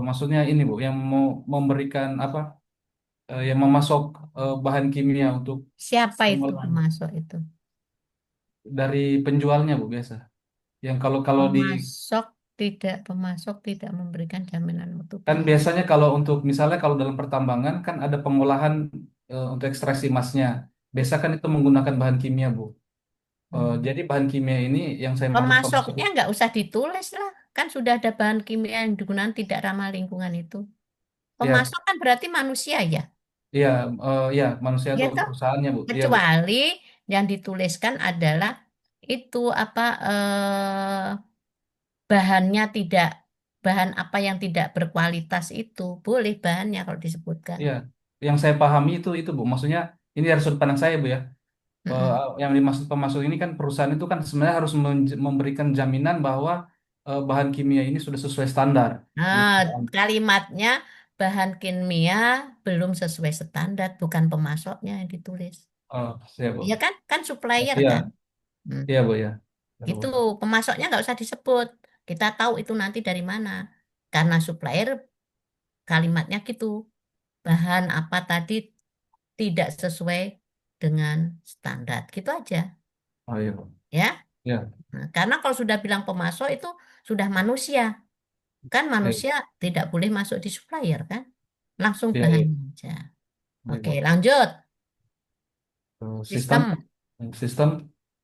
Maksudnya ini Bu, yang mau memberikan apa? Yang memasok bahan kimia untuk Siapa itu pengolahan pemasok itu? dari penjualnya Bu biasa. Yang kalau kalau di Pemasok tidak memberikan jaminan mutu kan bahan. biasanya kalau untuk misalnya kalau dalam pertambangan kan ada pengolahan untuk ekstraksi emasnya. Biasa kan itu menggunakan bahan kimia Bu. Hmm. Jadi bahan kimia ini yang saya maksud pemasok. Pemasoknya nggak usah ditulis lah, kan sudah ada bahan kimia yang digunakan tidak ramah lingkungan itu. Ya, Pemasok kan berarti manusia ya, iya, ya manusia ya atau toh? perusahaannya Bu. Iya Bu. Kecuali yang dituliskan adalah itu apa bahannya tidak bahan apa yang tidak berkualitas itu boleh bahannya kalau disebutkan. Iya, yang saya pahami itu Bu. Maksudnya ini dari sudut pandang saya Bu ya. Mm-mm. Yang dimaksud pemasok ini kan perusahaan itu kan sebenarnya harus memberikan jaminan bahwa bahan kimia ini sudah sesuai standar. Nah, Gitu. kalimatnya bahan kimia belum sesuai standar, bukan pemasoknya yang ditulis. Oh, siap Bu. Iya kan? Kan supplier Iya, kan? Hmm. iya Bu ya. Ya, Bu. Gitu, pemasoknya nggak usah disebut. Kita tahu itu nanti dari mana. Karena supplier kalimatnya gitu. Bahan apa tadi tidak sesuai dengan standar. Gitu aja. Oh iya Bu. Ya. Iya, Nah, karena kalau sudah bilang pemasok itu sudah manusia. Kan baik. manusia tidak boleh masuk di supplier kan? Langsung Iya, bahan iya. aja. Baik Oke, Bu. lanjut. Sistem Sistem. sistem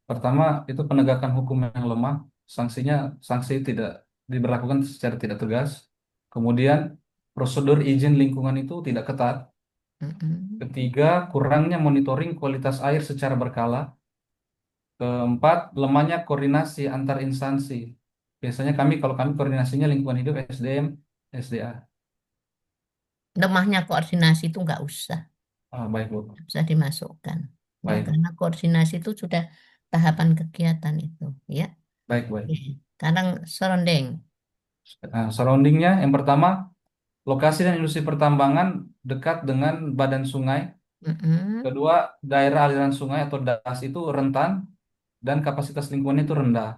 pertama itu penegakan hukum yang lemah, sanksi tidak diberlakukan secara tidak tegas. Kemudian prosedur izin lingkungan itu tidak ketat. Mm-mm. Ketiga, kurangnya monitoring kualitas air secara berkala. Keempat, lemahnya koordinasi antar instansi. Biasanya kalau kami koordinasinya lingkungan hidup SDM, SDA. Lemahnya koordinasi itu nggak usah. Baik Bu. Nggak usah dimasukkan. Ya, Baik, karena koordinasi itu sudah tahapan kegiatan itu. Ya. baik, baik. Oke. Sekarang serondeng. Surroundingnya, yang pertama, lokasi dan industri pertambangan dekat dengan badan sungai. Mm-mm. Kedua, daerah aliran sungai atau das itu rentan dan kapasitas lingkungannya itu rendah.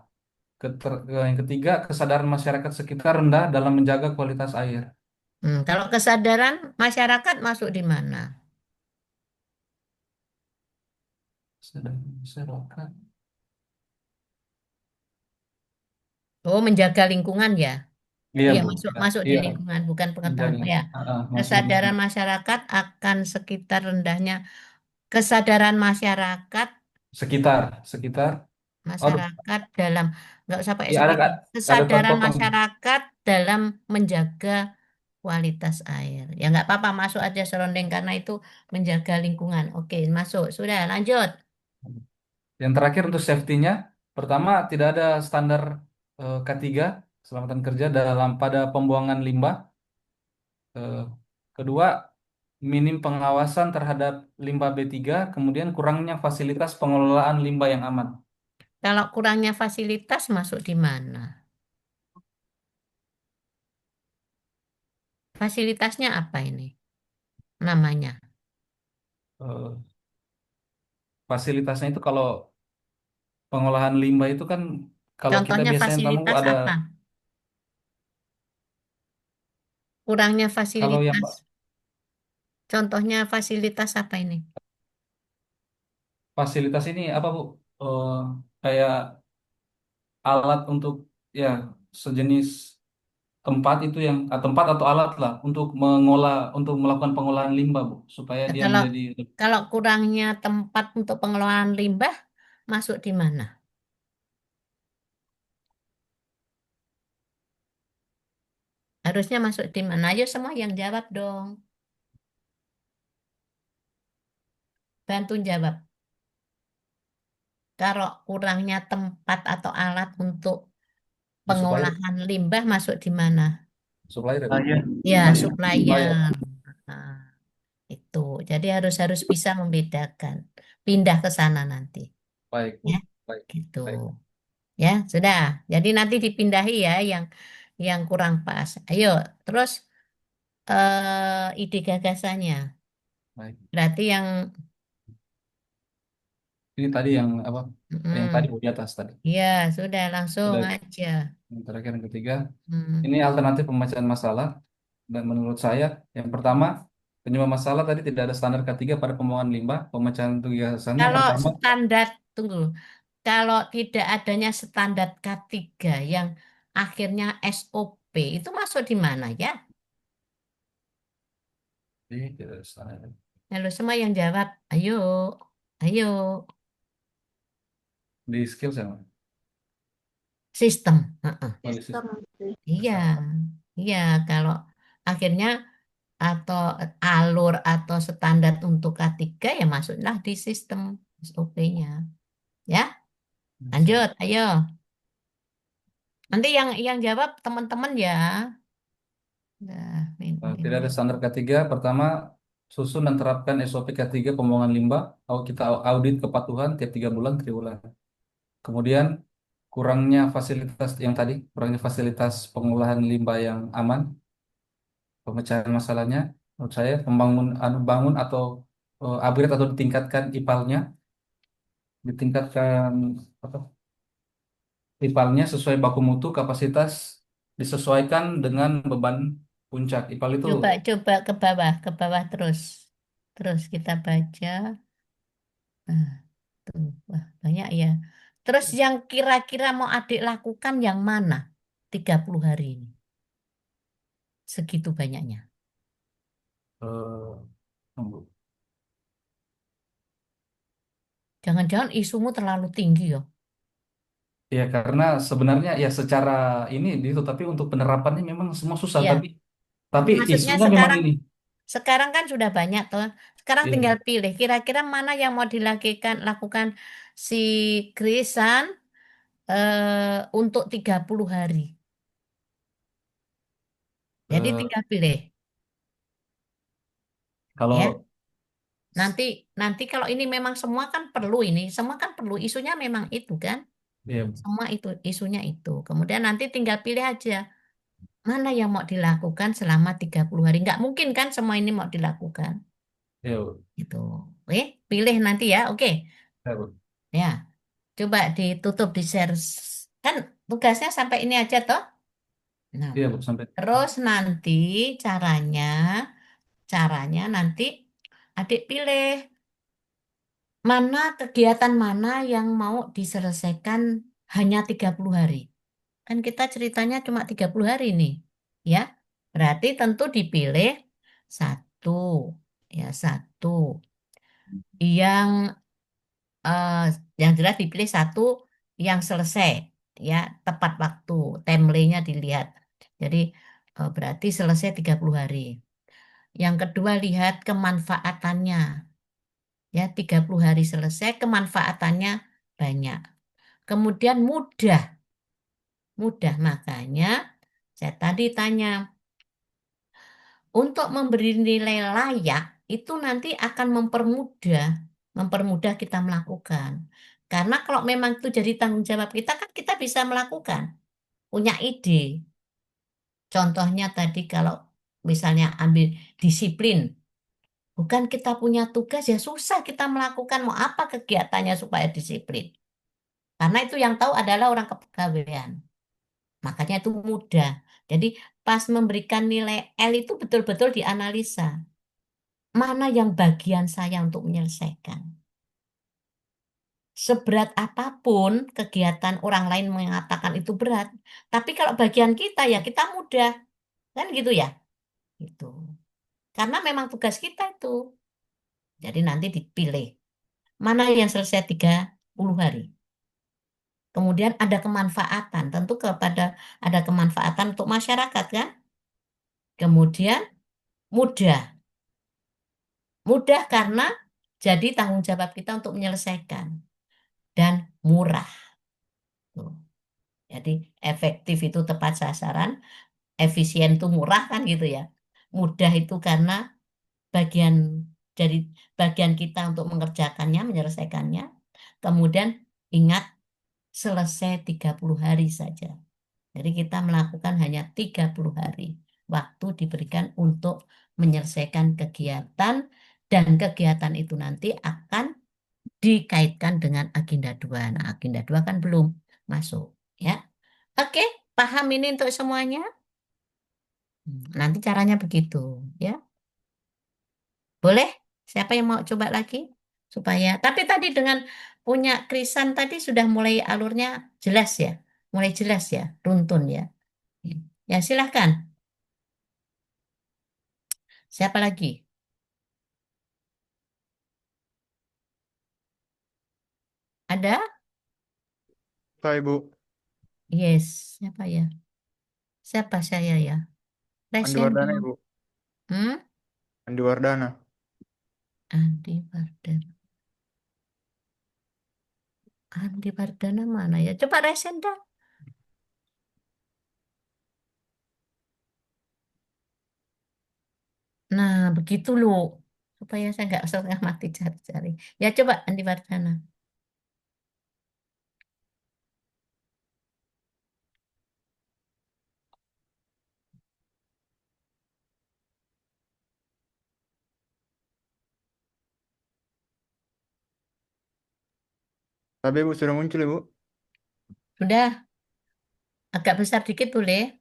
Yang ketiga, kesadaran masyarakat sekitar rendah dalam menjaga kualitas air. Kalau kesadaran masyarakat masuk di mana? Kesadaran masyarakat. Oh, menjaga lingkungan ya. Iya, Iya, Bu. masuk Ya, masuk di iya, lingkungan, bukan pengetahuan. menjaga. Oh ya, Masuk di kesadaran lingkungan. masyarakat akan sekitar rendahnya. Kesadaran Sekitar, sekitar. Aduh, masyarakat dalam nggak usah pakai ya sekitar. ada Kesadaran terpotong. masyarakat dalam menjaga kualitas air. Ya nggak apa-apa masuk aja serondeng karena itu menjaga lingkungan. Oke, masuk. Sudah, lanjut. Yang terakhir untuk safety-nya, pertama tidak ada standar K3 keselamatan kerja pada pembuangan limbah. Eh, Kedua, minim pengawasan terhadap limbah B3, kemudian kurangnya fasilitas pengelolaan limbah yang aman. Kalau kurangnya fasilitas masuk di mana? Fasilitasnya apa ini? Namanya. Eh, Fasilitasnya itu kalau pengolahan limbah itu kan kalau kita Contohnya biasanya tahu fasilitas ada apa? Kurangnya kalau yang fasilitas. Contohnya fasilitas apa ini? fasilitas ini apa Bu? Kayak alat untuk ya sejenis tempat itu yang tempat atau alat lah untuk melakukan pengolahan limbah Bu supaya Nah, dia kalau menjadi kalau kurangnya tempat untuk pengelolaan limbah masuk di mana? Harusnya masuk di mana? Ayo semua yang jawab dong. Bantu jawab. Kalau kurangnya tempat atau alat untuk Di supplier, pengolahan limbah masuk di mana? supplier ya, Bu? Saya Ya, Supplier. supplier. Nah, itu. Jadi harus harus bisa membedakan. Pindah ke sana nanti. Baik, Bu. Ya, Baik, gitu. baik, Ya, sudah. Jadi nanti dipindahi ya yang kurang pas. Ayo, terus ide gagasannya. baik. Berarti yang Ini tadi yang apa? Yang tadi mm, Bu, di atas tadi. ya sudah langsung Sudah. aja. Yang terakhir yang ketiga, Hmm. ini alternatif pembacaan masalah. Dan menurut saya, yang pertama, penyebab masalah tadi tidak ada standar K3 pada pembuangan limbah. Pemecahan tugasannya Kalau pertama, standar, tunggu. Kalau tidak adanya standar K3 yang akhirnya SOP, itu masuk di mana ya? tidak ada standar. Lalu semua yang jawab, ayo, ayo, Di skill sama. sistem. Heeh. Oh, di Sistem. Iya, sistem. iya. Kalau akhirnya atau alur atau standar untuk K3 ya masuklah di sistem SOP-nya. Ya, lanjut, ayo. Nanti yang jawab teman-teman ya. Nah, Tidak ini. ada standar K3. Pertama, susun dan terapkan SOP K3 pembuangan limbah. Kita audit kepatuhan tiap 3 bulan, triwulan. Kemudian, kurangnya fasilitas pengolahan limbah yang aman. Pemecahan masalahnya, menurut saya, bangun atau upgrade atau ditingkatkan IPAL-nya, ditingkatkan apa, IPAL-nya sesuai baku mutu, kapasitas disesuaikan dengan beban puncak. IPAL itu Coba ke bawah terus. Terus kita baca. Nah, tuh, wah, banyak ya. Terus yang kira-kira mau adik lakukan yang mana? 30 hari ini. Segitu banyaknya. eh, Jangan-jangan isumu terlalu tinggi ya. ya karena sebenarnya ya secara ini itu, tapi untuk penerapannya memang semua susah. Ya, Tapi maksudnya isunya memang sekarang ini. sekarang kan sudah banyak tuh. Sekarang tinggal Iya. pilih kira-kira mana yang mau lakukan si Krisan untuk 30 hari. Jadi Eh, tinggal pilih ya. kalau Nanti nanti kalau ini memang semua kan perlu ini, semua kan perlu isunya memang itu kan. ya, Semua itu isunya itu. Kemudian nanti tinggal pilih aja mana yang mau dilakukan selama 30 hari. Nggak mungkin kan semua ini mau dilakukan. ya, Gitu. Oke, pilih nanti ya. Oke. ya, Ya, coba ditutup di share. Kan tugasnya sampai ini aja toh. Nah, ya, Bu, sampai terus nanti caranya caranya nanti adik pilih mana kegiatan mana yang mau diselesaikan hanya 30 hari. Kan kita ceritanya cuma 30 hari nih. Ya, berarti tentu dipilih satu. Ya, satu. Yang eh, yang jelas dipilih satu yang selesai. Ya, tepat waktu. Timeline-nya dilihat. Jadi berarti selesai 30 hari. Yang kedua lihat kemanfaatannya. Ya, 30 hari selesai, kemanfaatannya banyak. Kemudian mudah. Mudah, makanya saya tadi tanya, untuk memberi nilai layak itu nanti akan mempermudah kita melakukan. Karena kalau memang itu jadi tanggung jawab kita, kan kita bisa melakukan, punya ide. Contohnya tadi kalau misalnya ambil disiplin, bukan kita punya tugas ya susah kita melakukan mau apa kegiatannya supaya disiplin. Karena itu yang tahu adalah orang kepegawaian. Makanya itu mudah. Jadi pas memberikan nilai L itu betul-betul dianalisa. Mana yang bagian saya untuk menyelesaikan? Seberat apapun kegiatan orang lain mengatakan itu berat. Tapi kalau bagian kita ya kita mudah. Kan gitu ya? Gitu. Karena memang tugas kita itu. Jadi nanti dipilih. Mana yang selesai 30 hari. Kemudian ada kemanfaatan. Tentu ada kemanfaatan untuk masyarakat kan? Kemudian mudah. Mudah karena jadi tanggung jawab kita untuk menyelesaikan. Dan murah. Tuh. Jadi efektif itu tepat sasaran, efisien itu murah kan gitu ya. Mudah itu karena bagian dari bagian kita untuk mengerjakannya, menyelesaikannya. Kemudian ingat selesai 30 hari saja. Jadi kita melakukan hanya 30 hari. Waktu diberikan untuk menyelesaikan kegiatan dan kegiatan itu nanti akan dikaitkan dengan agenda 2. Nah, agenda 2 kan belum masuk, ya. Oke, paham ini untuk semuanya? Nanti caranya begitu, ya. Boleh? Siapa yang mau coba lagi? Supaya, tapi tadi dengan punya Krisan tadi sudah mulai alurnya jelas ya. Mulai jelas ya, runtun ya. Ya, silahkan. Siapa lagi? Ada? Pak Ibu, Yes, siapa ya? Siapa saya ya? Andi Wardana Resendo. Ibu, Hmm? Andi Wardana. Andi Wardana. Andi Wardana mana ya? Coba Resenda. Nah, begitu loh. Supaya saya nggak setengah mati cari-cari. Ya, coba Andi Wardana. Tapi Ibu sudah muncul Ibu. Sudah agak besar dikit boleh?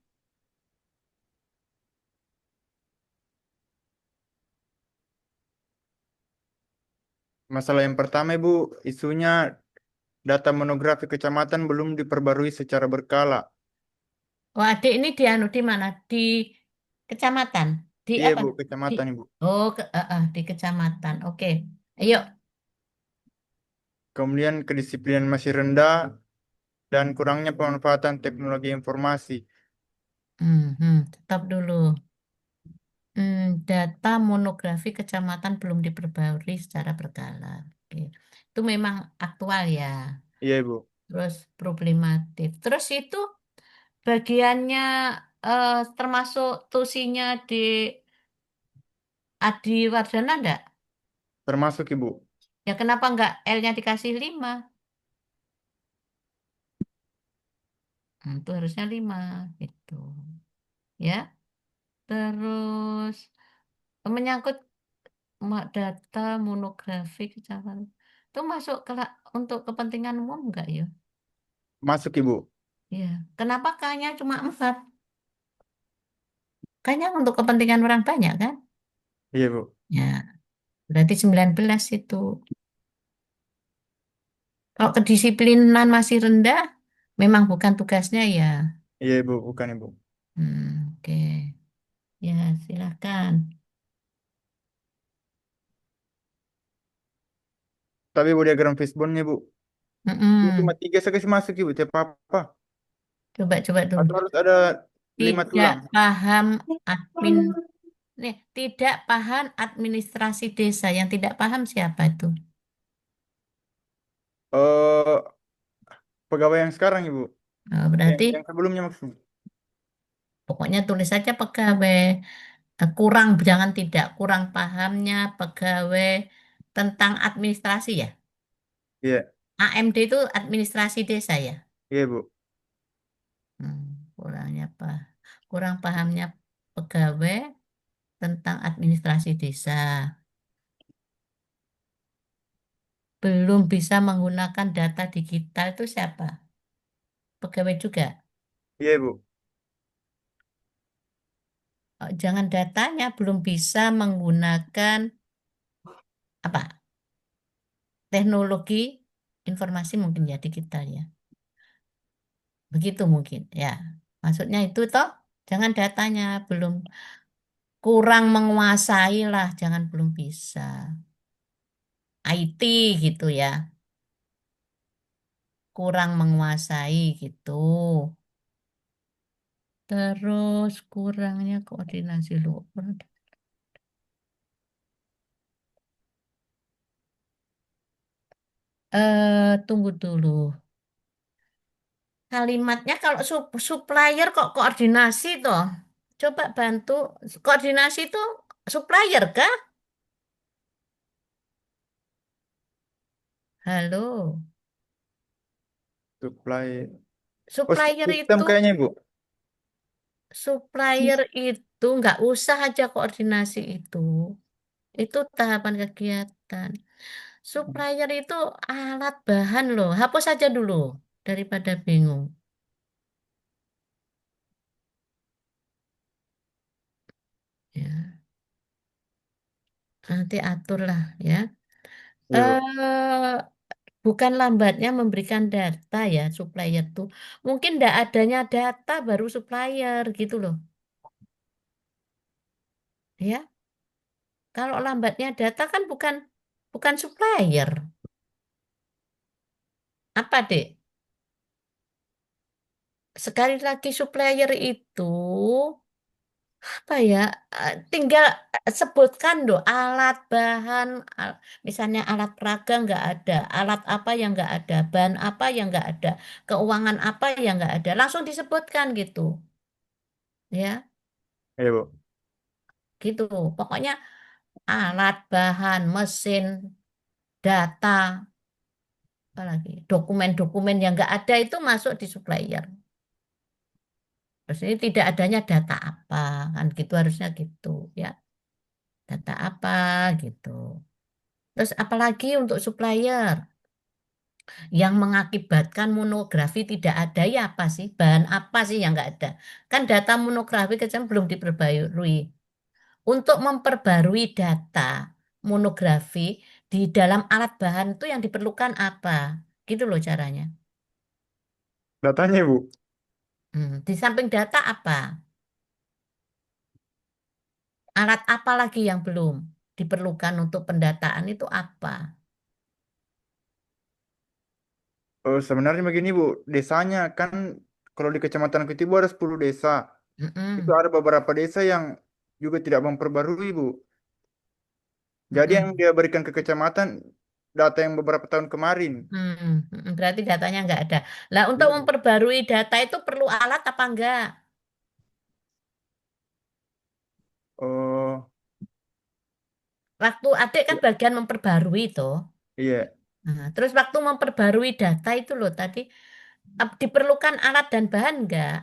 Masalah yang pertama Ibu, isunya data monografi kecamatan belum diperbarui secara berkala. Oh, adik ini di anu di mana? Di kecamatan. Di Iya apa? Ibu, Di kecamatan Ibu. Oh, di kecamatan. Oke. Ayo. Kemudian kedisiplinan masih rendah dan kurangnya pemanfaatan teknologi informasi. Tetap dulu. Data monografi kecamatan belum diperbarui secara berkala. Oke. Itu memang aktual ya. Iya Ibu. Terus problematif. Terus itu bagiannya termasuk tusinya di Adi Wardana enggak? Termasuk Ibu. Ya kenapa enggak L-nya dikasih 5? Itu harusnya 5 gitu. Ya. Terus menyangkut data monografi kecamatan. Itu masuk untuk kepentingan umum enggak ya? Masuk Ibu. Ya. Kenapa kayaknya cuma 4? Kayaknya untuk kepentingan orang banyak kan? Iya Bu. Ya, berarti 19 itu. Kalau kedisiplinan masih rendah, memang bukan tugasnya ya. Iya Ibu, bukan Ibu. Oke. Ya, silakan. Tapi Bu diagram fishbone-nya Bu. Ini cuma Mm-mm. 3 saya kasih masuk Ibu, tidak apa-apa. Coba Atau dulu. harus ada 5 Tidak tulang. paham admin. Nih, tidak paham administrasi desa. Yang tidak paham siapa itu? Eh Pegawai yang sekarang Ibu. Yang, Berarti yang sebelumnya maksudnya. pokoknya tulis saja pegawai. Kurang, jangan tidak. Kurang pahamnya pegawai tentang administrasi ya. Iya, AMD itu administrasi desa ya. iya Bu. Hmm, kurangnya apa? Kurang pahamnya pegawai tentang administrasi desa. Belum bisa menggunakan data digital itu siapa? Pegawai juga. Iya Bu. Jangan datanya belum bisa menggunakan apa? Teknologi informasi mungkin ya digital ya. Begitu mungkin ya. Maksudnya itu toh, jangan datanya belum kurang menguasai lah, jangan belum bisa. IT gitu ya. Kurang menguasai gitu. Terus kurangnya koordinasi luar. Tunggu dulu. Kalimatnya kalau supplier kok koordinasi toh? Coba bantu. Koordinasi itu supplier kah? Halo. Supply. Oh, Supplier sistem itu kayaknya, Bu. supplier itu nggak usah aja koordinasi itu. Itu tahapan kegiatan. Supplier itu alat bahan loh. Hapus saja dulu daripada bingung. Ya, nanti aturlah ya. Iya, Bu. Eh, bukan lambatnya memberikan data ya supplier tuh. Mungkin tidak adanya data baru supplier gitu loh. Ya, kalau lambatnya data kan bukan bukan supplier. Apa, Dek? Sekali lagi supplier itu apa ya? Tinggal sebutkan loh alat bahan, misalnya alat peraga nggak ada, alat apa yang nggak ada, bahan apa yang nggak ada, keuangan apa yang nggak ada, langsung disebutkan gitu, ya, Iya, Bu. gitu. Pokoknya alat bahan, mesin, data, apalagi dokumen-dokumen yang nggak ada itu masuk di supplier. Terus ini tidak adanya data apa, kan gitu harusnya gitu, ya, data apa gitu. Terus apalagi untuk supplier yang mengakibatkan monografi tidak ada ya apa sih? Bahan apa sih yang nggak ada? Kan data monografi kan belum diperbarui. Untuk memperbarui data monografi di dalam alat bahan itu yang diperlukan apa? Gitu loh caranya. Datanya, Bu. Di samping data apa? Alat apa lagi yang belum diperlukan untuk pendataan itu apa? Sebenarnya begini, Bu. Desanya kan kalau di Kecamatan Kutibu ada 10 desa. Itu Mm-mm, ada beberapa desa yang juga tidak memperbarui, Bu. Jadi yang mm-mm, dia berikan ke kecamatan data yang beberapa tahun kemarin. Berarti datanya nggak ada. Lah untuk Iya. memperbarui data itu perlu alat apa enggak? Oh, Waktu adik kan bagian memperbarui itu. iya. Nah, terus waktu memperbarui data itu loh tadi diperlukan alat dan bahan enggak?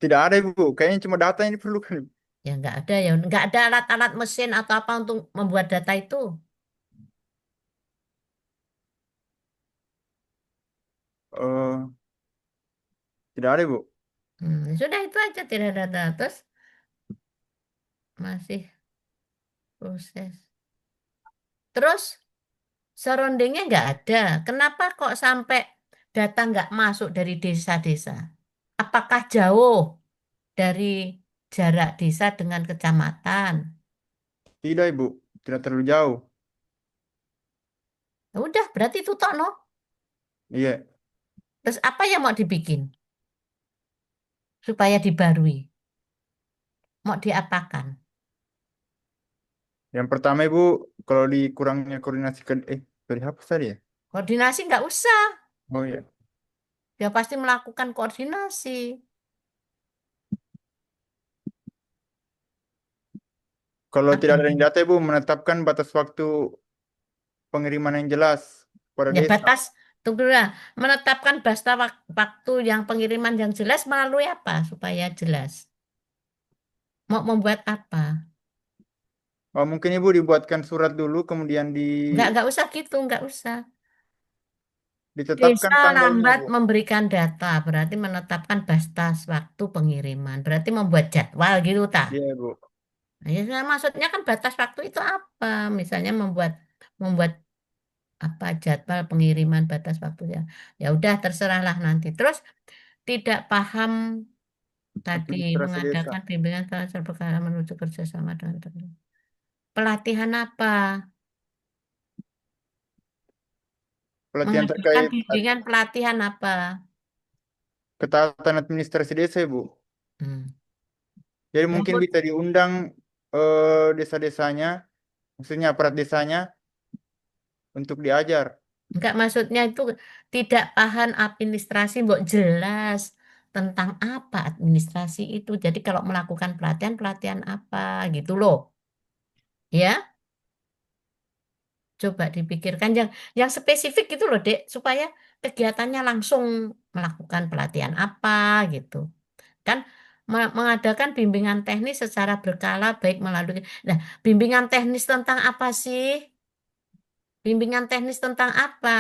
Tidak ada, Ibu. Kayaknya cuma data yang diperlukan. Ya enggak ada ya, enggak ada alat-alat mesin atau apa untuk membuat data itu. Oh, tidak ada, Bu. Ya sudah itu aja tidak ada data. Terus masih proses. Terus surroundingnya enggak ada. Kenapa kok sampai data enggak masuk dari desa-desa? Apakah jauh dari jarak desa dengan kecamatan? Tidak, Ibu. Tidak terlalu jauh. Ya udah, berarti itu tok no. Iya. Terus apa yang mau dibikin supaya dibarui? Mau diapakan? Yang pertama, Ibu, kalau dikurangnya koordinasi ke dari apa tadi ya? Koordinasi nggak usah. Oh iya. Dia pasti melakukan koordinasi. Kalau tidak Apa? ada yang data, Ibu, menetapkan batas waktu pengiriman yang jelas pada Ya desa. batas, tunggu dulu lah. Menetapkan waktu yang pengiriman yang jelas melalui apa supaya jelas? Mau membuat apa? Oh, mungkin Ibu dibuatkan surat dulu, kemudian Nggak usah gitu, nggak usah. ditetapkan Desa tanggalnya, lambat Bu. memberikan data, berarti menetapkan batas waktu pengiriman. Berarti membuat jadwal gitu, tak? Iya, Bu. Nah, ya, maksudnya kan batas waktu itu apa? Misalnya membuat membuat apa jadwal pengiriman batas waktunya. Ya udah terserahlah nanti. Terus tidak paham tadi Administrasi desa. mengadakan bimbingan transfer perkara menuju kerjasama dengan pelatihan apa? Pelatihan Mengadakan terkait bimbingan pelatihan apa? ketaatan administrasi desa, Ibu. Hmm. Jadi Yang mungkin pun- bisa diundang desa-desanya, maksudnya aparat desanya untuk diajar. Enggak, maksudnya itu tidak paham administrasi, Mbok, jelas tentang apa administrasi itu. Jadi kalau melakukan pelatihan, pelatihan apa gitu loh. Ya, coba dipikirkan yang spesifik gitu loh, Dek, supaya kegiatannya langsung melakukan pelatihan apa gitu. Kan mengadakan bimbingan teknis secara berkala baik melalui. Nah, bimbingan teknis tentang apa sih? Bimbingan teknis tentang apa?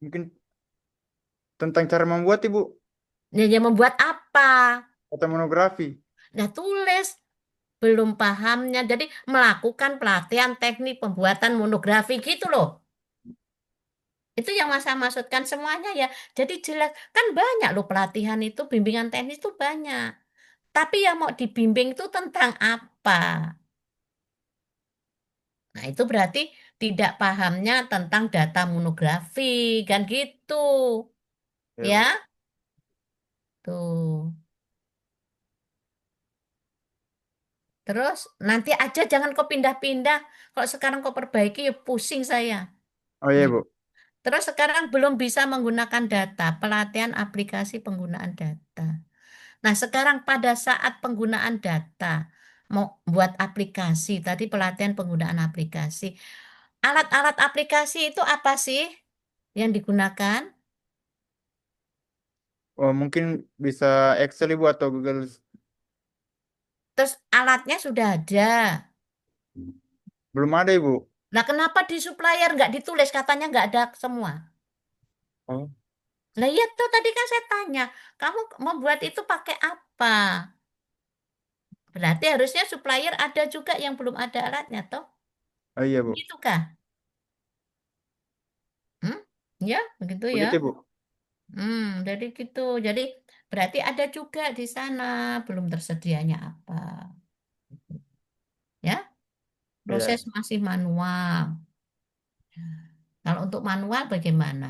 Mungkin tentang cara membuat, Ibu, Ya, membuat apa? atau monografi. Nah, tulis belum pahamnya. Jadi melakukan pelatihan teknik pembuatan monografi gitu loh. Itu yang saya maksudkan semuanya ya. Jadi jelas kan banyak loh pelatihan itu, bimbingan teknis itu banyak. Tapi yang mau dibimbing itu tentang apa? Nah, itu berarti tidak pahamnya tentang data monografi, kan gitu. Ya, Bu. Ya, tuh. Terus nanti aja jangan kau pindah-pindah. Kalau sekarang kau perbaiki ya pusing saya. Oh iya, Gitu. Bu. Terus sekarang belum bisa menggunakan data, pelatihan aplikasi penggunaan data. Nah, sekarang pada saat penggunaan data, mau buat aplikasi, tadi pelatihan penggunaan aplikasi. Alat-alat aplikasi itu apa sih yang digunakan? Oh, mungkin bisa Excel, Ibu, atau Google. Terus alatnya sudah ada. Belum ada, Ibu. Nah, kenapa di supplier nggak ditulis? Katanya nggak ada semua. Oh, Lah iya tuh tadi kan saya tanya, kamu membuat itu pakai apa? Berarti harusnya supplier ada juga yang belum ada alatnya, toh? oh iya, Bu. Gitu kah? Hmm? Ya, begitu ya. Begitu, Bu. Jadi gitu. Jadi berarti ada juga di sana belum tersedianya apa. Ya, proses Iya. masih manual. Kalau untuk manual bagaimana?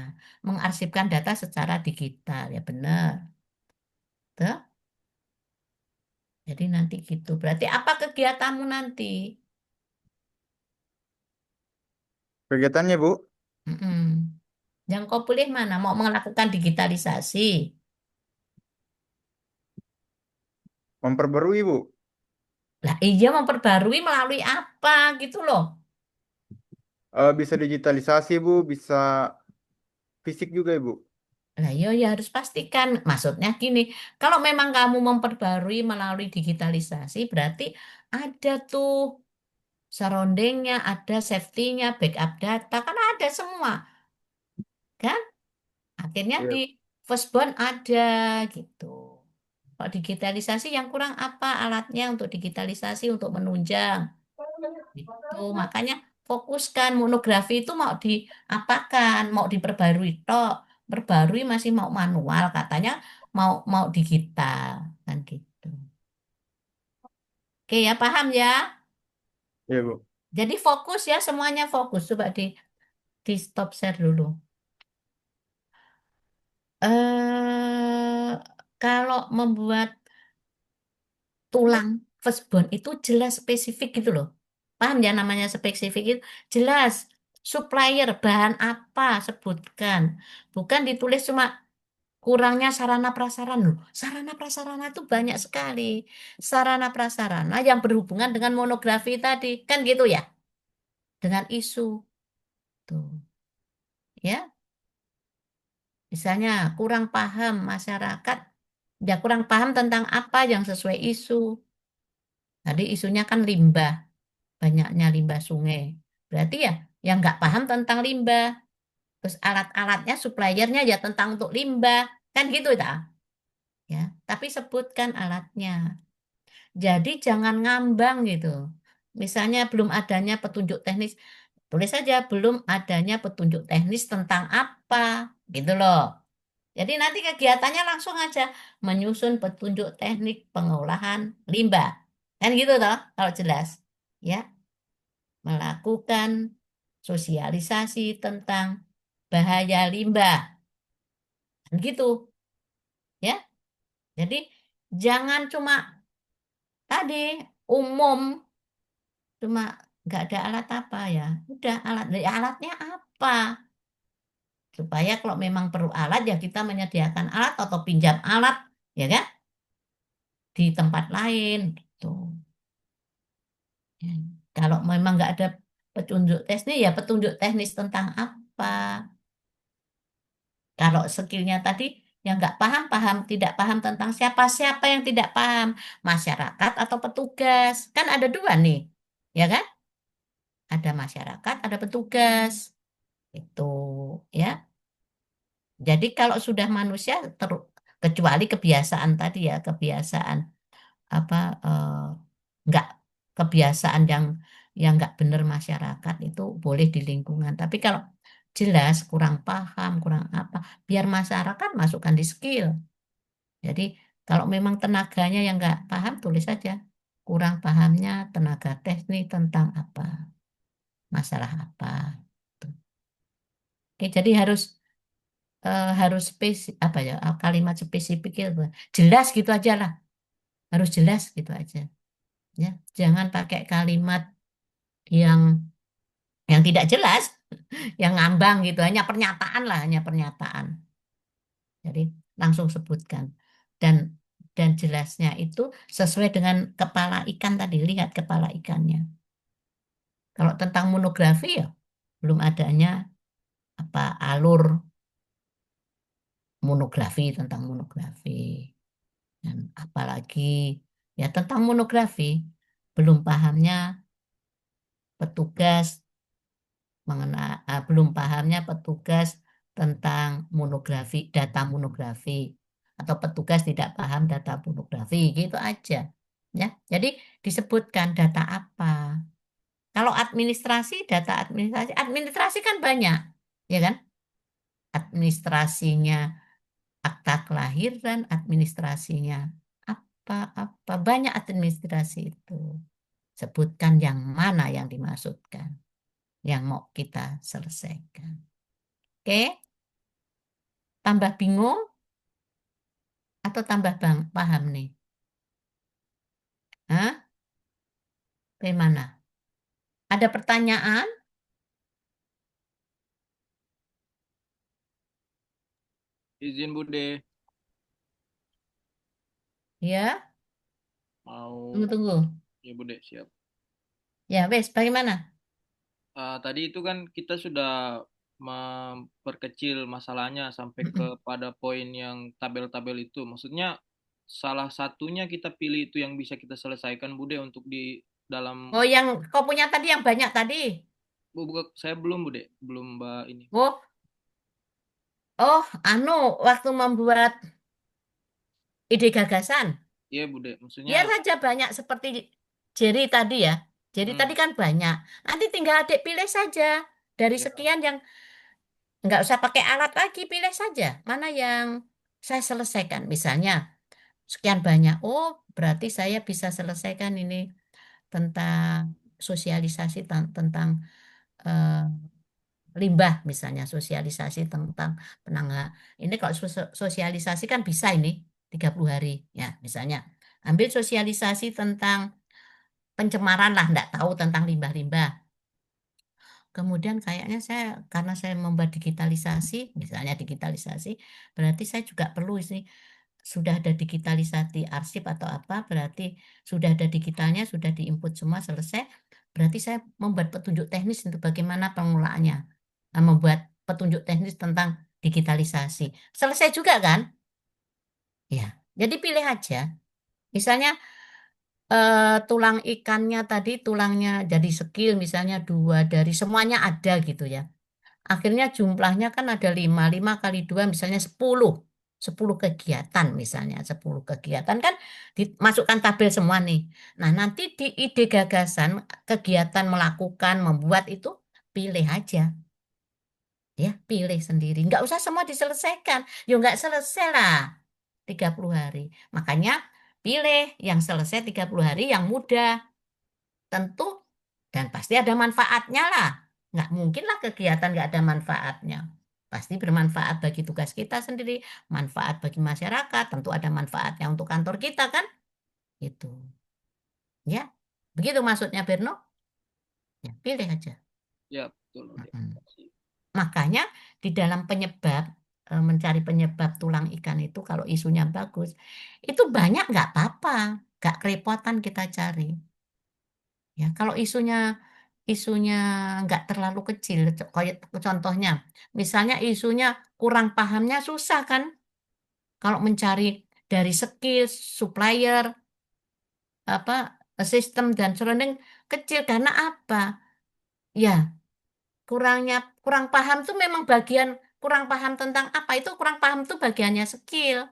Mengarsipkan data secara digital, ya benar. Tuh. Jadi nanti gitu. Berarti apa kegiatanmu nanti? Kegiatannya, Bu, Mm-mm. Yang kau pilih mana? Mau melakukan digitalisasi? memperbarui, Bu. Lah iya memperbarui melalui apa gitu loh. Bisa digitalisasi, Bu. Bisa fisik juga, Ibu. Lah iya ya harus pastikan. Maksudnya gini, kalau memang kamu memperbarui melalui digitalisasi, berarti ada tuh surroundingnya, ada safety-nya, backup data, kan ada semua, kan? Akhirnya di Iya. firstborn ada gitu. Kalau digitalisasi yang kurang apa alatnya untuk digitalisasi untuk menunjang itu. Makanya fokuskan monografi itu mau diapakan, mau diperbarui tok, perbarui masih mau manual katanya mau mau digital kan gitu. Oke ya paham ya. Iya, Bu. Jadi fokus ya semuanya fokus. Coba di stop share dulu. eh Kalau membuat tulang firstborn itu jelas spesifik gitu loh. Paham ya namanya spesifik itu jelas. Supplier bahan apa sebutkan. Bukan ditulis cuma kurangnya sarana prasarana loh. Sarana prasarana itu banyak sekali. Sarana prasarana yang berhubungan dengan monografi tadi. Kan gitu ya. Dengan isu. Tuh. Ya. Misalnya kurang paham masyarakat. Ya kurang paham tentang apa yang sesuai isu. Tadi isunya kan limbah. Banyaknya limbah sungai. Berarti ya yang nggak paham tentang limbah. Terus alat-alatnya, suppliernya ya tentang untuk limbah. Kan gitu tak? Ya, tapi sebutkan alatnya. Jadi jangan ngambang gitu. Misalnya belum adanya petunjuk teknis, tulis saja belum adanya petunjuk teknis tentang apa, gitu loh. Jadi nanti kegiatannya langsung aja menyusun petunjuk teknik pengolahan limbah. Kan gitu toh, kalau jelas. Ya, melakukan sosialisasi tentang bahaya limbah. Gitu ya. Jadi jangan cuma tadi umum, cuma nggak ada alat apa ya. Udah alatnya apa? Supaya kalau memang perlu alat ya kita menyediakan alat atau pinjam alat, ya kan? Di tempat lain gitu. Ya. Kalau memang nggak ada petunjuk teknis ya petunjuk teknis tentang apa. Kalau skillnya tadi yang nggak paham, tidak paham tentang siapa yang tidak paham, masyarakat atau petugas. Kan ada dua nih, ya kan? Ada masyarakat, ada petugas. Itu ya. Jadi kalau sudah manusia kecuali kebiasaan tadi ya, kebiasaan apa nggak kebiasaan yang nggak benar masyarakat itu boleh di lingkungan. Tapi kalau jelas kurang paham, kurang apa, biar masyarakat masukkan di skill. Jadi kalau memang tenaganya yang nggak paham, tulis saja. Kurang pahamnya tenaga teknik tentang apa, masalah apa. Tuh. Oke, jadi harus apa ya kalimat spesifik itu jelas gitu aja lah. Harus jelas gitu aja. Ya, jangan pakai kalimat yang tidak jelas, yang ngambang gitu, hanya pernyataan lah, hanya pernyataan. Jadi langsung sebutkan. Dan jelasnya itu sesuai dengan kepala ikan tadi, lihat kepala ikannya. Kalau tentang monografi ya belum adanya apa alur monografi tentang monografi. Dan apalagi ya tentang monografi belum pahamnya petugas belum pahamnya petugas tentang monografi, data monografi, atau petugas tidak paham data monografi, gitu aja. Ya, jadi disebutkan data apa. Kalau administrasi, data administrasi kan banyak, ya kan? Administrasinya akta kelahiran, administrasinya apa banyak administrasi itu. Sebutkan yang mana yang dimaksudkan, yang mau kita selesaikan. Oke, tambah bingung atau tambah paham nih? Hah? Bagaimana? Ada pertanyaan? Izin Bude, Ya, mau tunggu. ya Bude siap. Ya, wes, bagaimana? Tadi itu kan kita sudah memperkecil masalahnya sampai kepada poin yang tabel-tabel itu. Maksudnya salah satunya kita pilih itu yang bisa kita selesaikan Bude untuk di dalam. Oh, yang kau punya tadi yang banyak tadi. Saya belum Bude, belum Mbak ini. Waktu membuat ide gagasan. Iya Bude, maksudnya Biar saja banyak seperti Jerry tadi ya. Jadi tadi kan banyak. Nanti tinggal adik pilih saja. Dari ya, sekian yang nggak usah pakai alat lagi, pilih saja. Mana yang saya selesaikan. Misalnya, sekian banyak. Oh, berarti saya bisa selesaikan ini tentang sosialisasi tentang eh, limbah misalnya, sosialisasi tentang penangga. Ini kalau sosialisasi kan bisa ini 30 hari ya misalnya. Ambil sosialisasi tentang pencemaran lah, enggak tahu tentang limbah-limbah. Kemudian kayaknya karena saya membuat digitalisasi, misalnya digitalisasi, berarti saya juga perlu sih sudah ada digitalisasi arsip atau apa, berarti sudah ada digitalnya, sudah diinput semua selesai, berarti saya membuat petunjuk teknis untuk bagaimana pengelolaannya. Membuat petunjuk teknis tentang digitalisasi. Selesai juga kan? Ya, jadi pilih aja. Misalnya tulang ikannya tadi, tulangnya jadi skill misalnya 2 dari semuanya ada gitu ya. Akhirnya jumlahnya kan ada 5, 5 kali 2 misalnya 10. 10 kegiatan misalnya, 10 kegiatan kan dimasukkan tabel semua nih. Nah, nanti di ide gagasan, kegiatan melakukan, membuat itu pilih aja. Ya, pilih sendiri. Nggak usah semua diselesaikan. Ya nggak selesai lah 30 hari. Makanya pilih yang selesai 30 hari yang mudah. Tentu dan pasti ada manfaatnya lah. Nggak mungkin lah kegiatan nggak ada manfaatnya. Pasti bermanfaat bagi tugas kita sendiri, manfaat bagi masyarakat, tentu ada manfaatnya untuk kantor kita kan? Itu. Ya. Begitu maksudnya Berno? Ya, pilih aja. Ya, betul, Bude. Mm-mm. Terima kasih. Makanya di dalam penyebab, mencari penyebab tulang ikan itu kalau isunya bagus, itu banyak nggak apa-apa, nggak kerepotan kita cari. Ya, kalau isunya nggak terlalu kecil, kayak contohnya, misalnya isunya kurang pahamnya susah kan? Kalau mencari dari skill, supplier, apa sistem dan surrounding kecil karena apa? Ya, kurang paham tuh memang bagian kurang paham tentang apa itu kurang paham tuh bagiannya skill.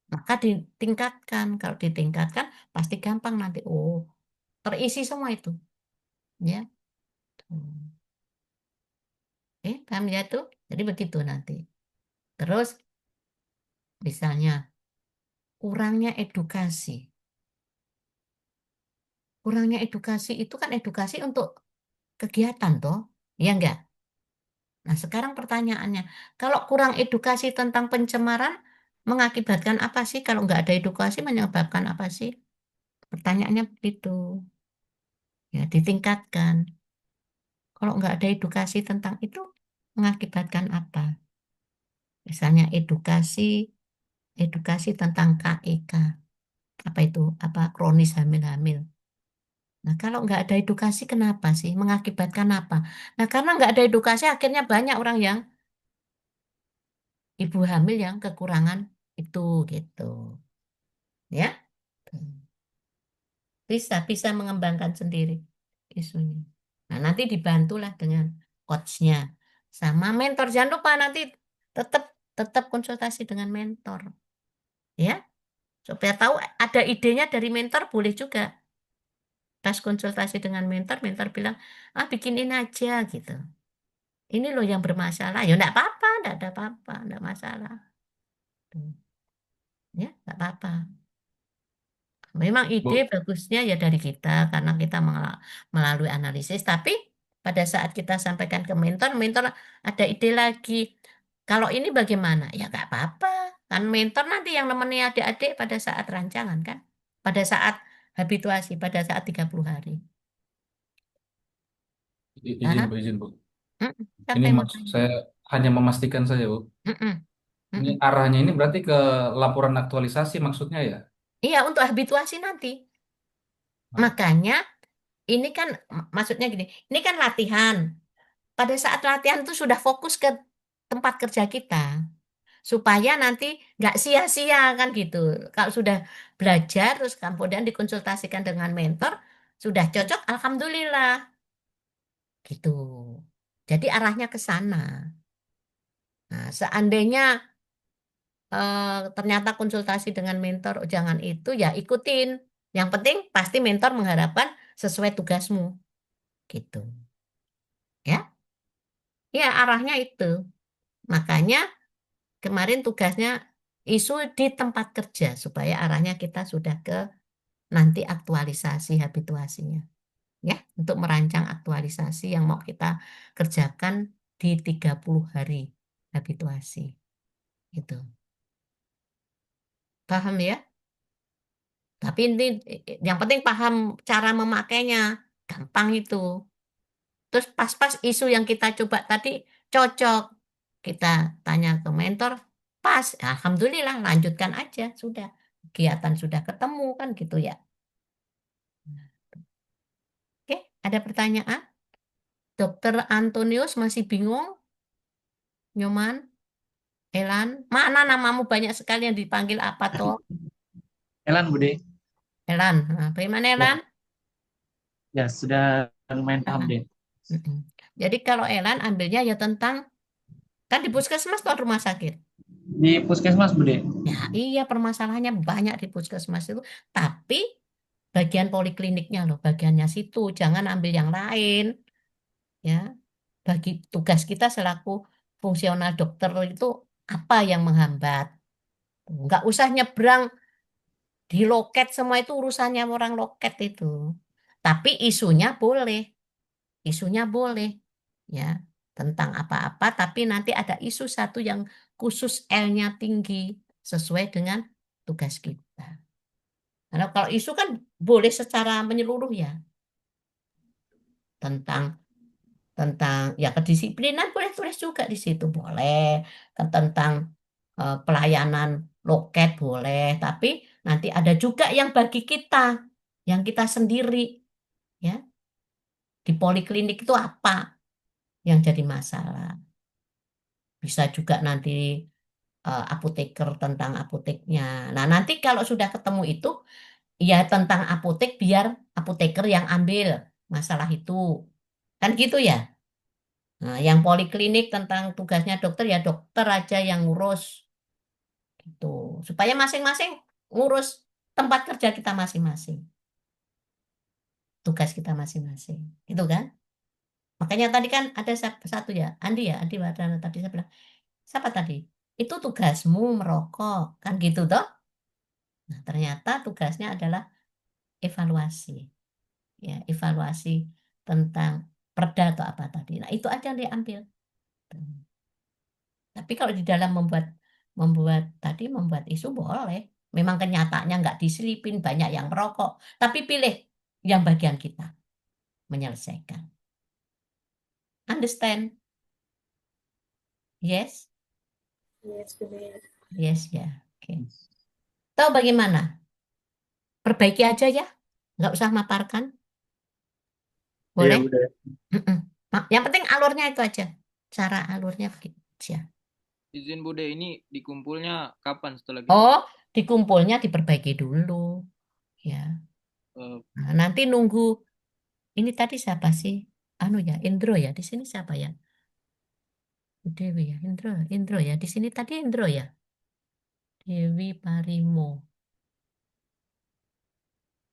Maka ditingkatkan. Kalau ditingkatkan pasti gampang nanti. Oh, terisi semua itu. Ya. Tuh. Paham ya tuh? Jadi begitu nanti. Terus misalnya kurangnya edukasi. Kurangnya edukasi itu kan edukasi untuk kegiatan toh. Ya enggak? Nah, sekarang pertanyaannya, kalau kurang edukasi tentang pencemaran, mengakibatkan apa sih? Kalau nggak ada edukasi, menyebabkan apa sih? Pertanyaannya begitu. Ya, ditingkatkan. Kalau nggak ada edukasi tentang itu, mengakibatkan apa? Misalnya edukasi tentang KEK. Apa itu? Apa kronis hamil-hamil. Nah, kalau nggak ada edukasi, kenapa sih? Mengakibatkan apa? Nah, karena nggak ada edukasi, akhirnya banyak orang yang ibu hamil yang kekurangan itu gitu. Ya. Bisa mengembangkan sendiri isunya. Nah, nanti dibantulah dengan coachnya sama mentor. Jangan lupa nanti tetap tetap konsultasi dengan mentor, ya, supaya tahu ada idenya dari mentor boleh juga. Pas konsultasi dengan mentor, mentor bilang, bikinin aja gitu. Ini loh yang bermasalah. Ya enggak apa-apa, enggak ada apa-apa, enggak masalah. Tuh. Ya, enggak apa-apa. Memang ide Bu, bagusnya ya dari kita karena kita melalui analisis, tapi pada saat kita sampaikan ke mentor, mentor ada ide lagi. Kalau ini bagaimana? Ya nggak apa-apa. Kan mentor nanti yang nemeni adik-adik pada saat rancangan kan. Pada saat habituasi, pada saat 30 hari. izin Paham? Bu, izin Bu. Ini Sampai mau maksud tanya. saya hanya memastikan saja Bu. Mm-mm. Ini Mm-mm. arahnya ini berarti ke laporan aktualisasi maksudnya ya? Iya, untuk habituasi nanti. Nah, Makanya ini kan maksudnya gini, ini kan latihan. Pada saat latihan itu sudah fokus ke tempat kerja kita supaya nanti nggak sia-sia kan gitu. Kalau sudah belajar terus kemudian dikonsultasikan dengan mentor sudah cocok, alhamdulillah gitu. Jadi arahnya ke sana. Nah, seandainya ternyata konsultasi dengan mentor, oh, jangan itu ya ikutin. Yang penting pasti mentor mengharapkan sesuai tugasmu gitu. Ya, ya arahnya itu. Makanya kemarin tugasnya isu di tempat kerja supaya arahnya kita sudah ke nanti aktualisasi habituasinya. Ya, untuk merancang aktualisasi yang mau kita kerjakan di 30 hari habituasi. Gitu. Paham ya? Tapi ini yang penting paham cara memakainya. Gampang itu. Terus pas-pas isu yang kita coba tadi cocok. Kita tanya ke mentor, pas. Alhamdulillah, lanjutkan aja. Sudah. Kegiatan sudah ketemu kan gitu ya. Oke, ada pertanyaan? Dokter Antonius masih bingung? Nyoman? Elan? Mana namamu banyak sekali yang dipanggil apa toh? Elan, Bude. Elan. Nah, bagaimana Elan? Ya, ya sudah lumayan paham Ah, deh. mm-mm. Jadi kalau Elan ambilnya ya tentang, kan di puskesmas atau rumah sakit? Di puskesmas, Bude. Ya iya permasalahannya banyak di puskesmas itu. Tapi bagian polikliniknya loh, bagiannya situ. Jangan ambil yang lain. Ya, bagi tugas kita selaku fungsional dokter itu apa yang menghambat. Nggak usah nyebrang di loket semua itu urusannya orang loket itu. Tapi isunya boleh, ya. tentang apa-apa, tapi nanti ada isu satu yang khusus L-nya tinggi sesuai dengan tugas kita. Karena kalau isu kan boleh secara menyeluruh ya, tentang ya kedisiplinan boleh tulis juga di situ boleh, tentang pelayanan loket boleh, tapi nanti ada juga yang bagi kita, yang kita sendiri ya, di poliklinik itu apa yang jadi masalah. Bisa juga nanti apoteker tentang apoteknya. Nah, nanti kalau sudah ketemu itu ya tentang apotek biar apoteker yang ambil masalah itu. Kan gitu ya. Nah, yang poliklinik tentang tugasnya dokter ya dokter aja yang ngurus gitu. Supaya masing-masing ngurus tempat kerja kita masing-masing, tugas kita masing-masing. Gitu kan? Makanya tadi kan ada satu ya, Andi ya, Andi Wardana tadi saya bilang, siapa tadi? Itu tugasmu merokok, kan gitu toh? Nah, ternyata tugasnya adalah evaluasi, ya, evaluasi tentang perda atau apa tadi. Nah, itu aja yang diambil. Tapi kalau di dalam membuat membuat tadi membuat isu boleh. Memang kenyataannya nggak diselipin banyak yang merokok, tapi pilih yang bagian kita menyelesaikan. Understand? Yes, Yes, Bude. yes ya. Oke. Tahu bagaimana? Perbaiki aja ya, nggak usah maparkan. Iya, Boleh? Bunda. Mm-mm. Yang penting alurnya itu aja. Cara alurnya begitu aja. Izin Bude, ini dikumpulnya kapan setelah kita? Oh, dikumpulnya diperbaiki dulu. Ya. eh, Nah, nanti nunggu. Ini tadi siapa sih? Anu ya, Indro ya. Di sini siapa ya? Bu Dewi ya, Indro, Indro ya. Di sini tadi Indro ya. Dewi Parimo.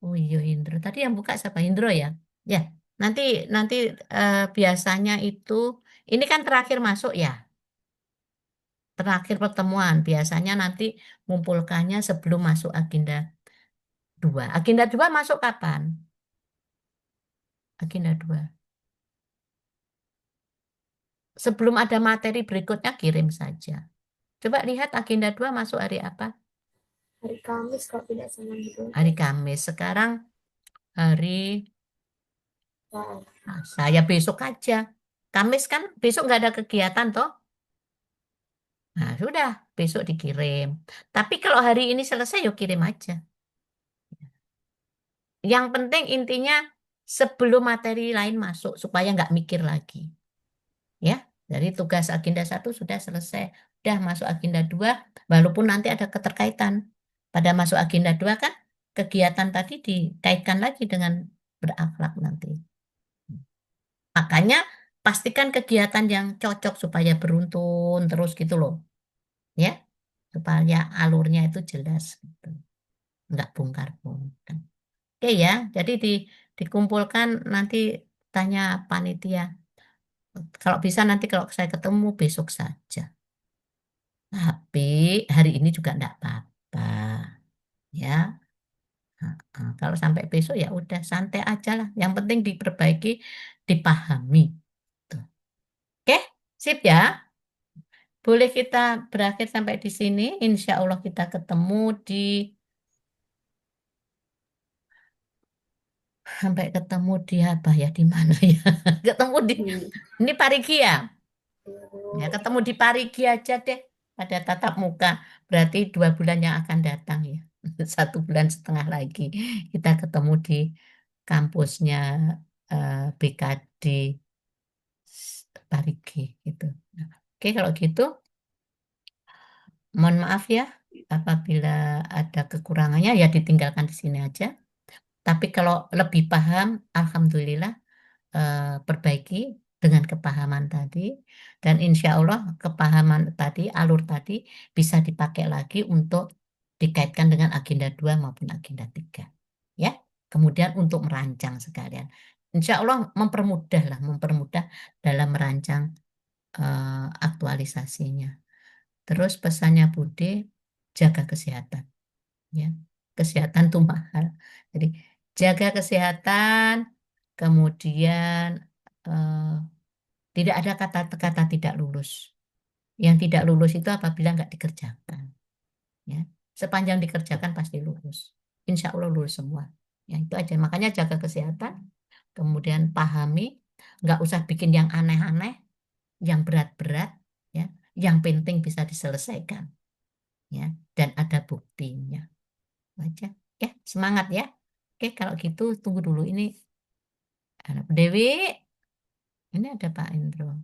Oh iya Indro. Tadi yang buka siapa? Indro ya. Ya. Nanti nanti biasanya itu ini kan terakhir masuk ya. Terakhir pertemuan biasanya nanti ngumpulkannya sebelum masuk agenda 2. Agenda 2 masuk kapan? Agenda 2. Sebelum ada materi berikutnya kirim saja. Coba lihat agenda 2 masuk hari apa? Hari Kamis kalau tidak salah gitu. Hari Kamis. Sekarang hari Nah, saya besok aja. Kamis kan besok nggak ada kegiatan toh? Nah, sudah, besok dikirim. Tapi kalau hari ini selesai, yuk kirim aja. Yang penting intinya sebelum materi lain masuk, supaya nggak mikir lagi. Ya, dari tugas agenda 1 sudah selesai. Sudah masuk agenda 2, walaupun nanti ada keterkaitan. Pada masuk agenda 2 kan, kegiatan tadi dikaitkan lagi dengan berakhlak nanti. Makanya pastikan kegiatan yang cocok supaya beruntun terus gitu loh. Ya, supaya alurnya itu jelas gitu. Nggak bongkar-bongkar. Oke ya, jadi dikumpulkan nanti tanya panitia. Kalau bisa nanti kalau saya ketemu besok saja. Tapi hari ini juga enggak apa-apa. Ya, kalau sampai besok ya udah santai aja lah. Yang penting diperbaiki, dipahami. Tuh. Oke, sip ya. Boleh kita berakhir sampai di sini. Insya Allah kita ketemu di sampai ketemu di apa ya di mana ya? Ketemu di ini Parigi ya. Ya ketemu di Parigi aja deh pada tatap muka. Berarti 2 bulan yang akan datang ya. 1,5 bulan lagi kita ketemu di kampusnya BKD Parigi gitu. Nah, oke kalau gitu. Mohon maaf ya, apabila ada kekurangannya ya ditinggalkan di sini aja. Tapi kalau lebih paham, alhamdulillah perbaiki dengan kepahaman tadi. Dan insya Allah kepahaman tadi, alur tadi bisa dipakai lagi untuk dikaitkan dengan agenda 2 maupun agenda 3. Ya, kemudian untuk merancang sekalian. Insya Allah mempermudah dalam merancang aktualisasinya. Terus pesannya Bude, jaga kesehatan. Ya, kesehatan tuh mahal. Jadi jaga kesehatan, kemudian eh, Tidak ada kata-kata tidak lulus. Yang tidak lulus itu apabila nggak dikerjakan. Ya, sepanjang dikerjakan pasti lulus. Insya Allah lulus semua. Ya, itu aja. Makanya jaga kesehatan, kemudian pahami, nggak usah bikin yang aneh-aneh, yang berat-berat, ya, yang penting bisa diselesaikan, ya, dan ada buktinya. Aja, ya, semangat ya. Oke, kalau gitu tunggu dulu ini. Anak Dewi, ini ada Pak Indro.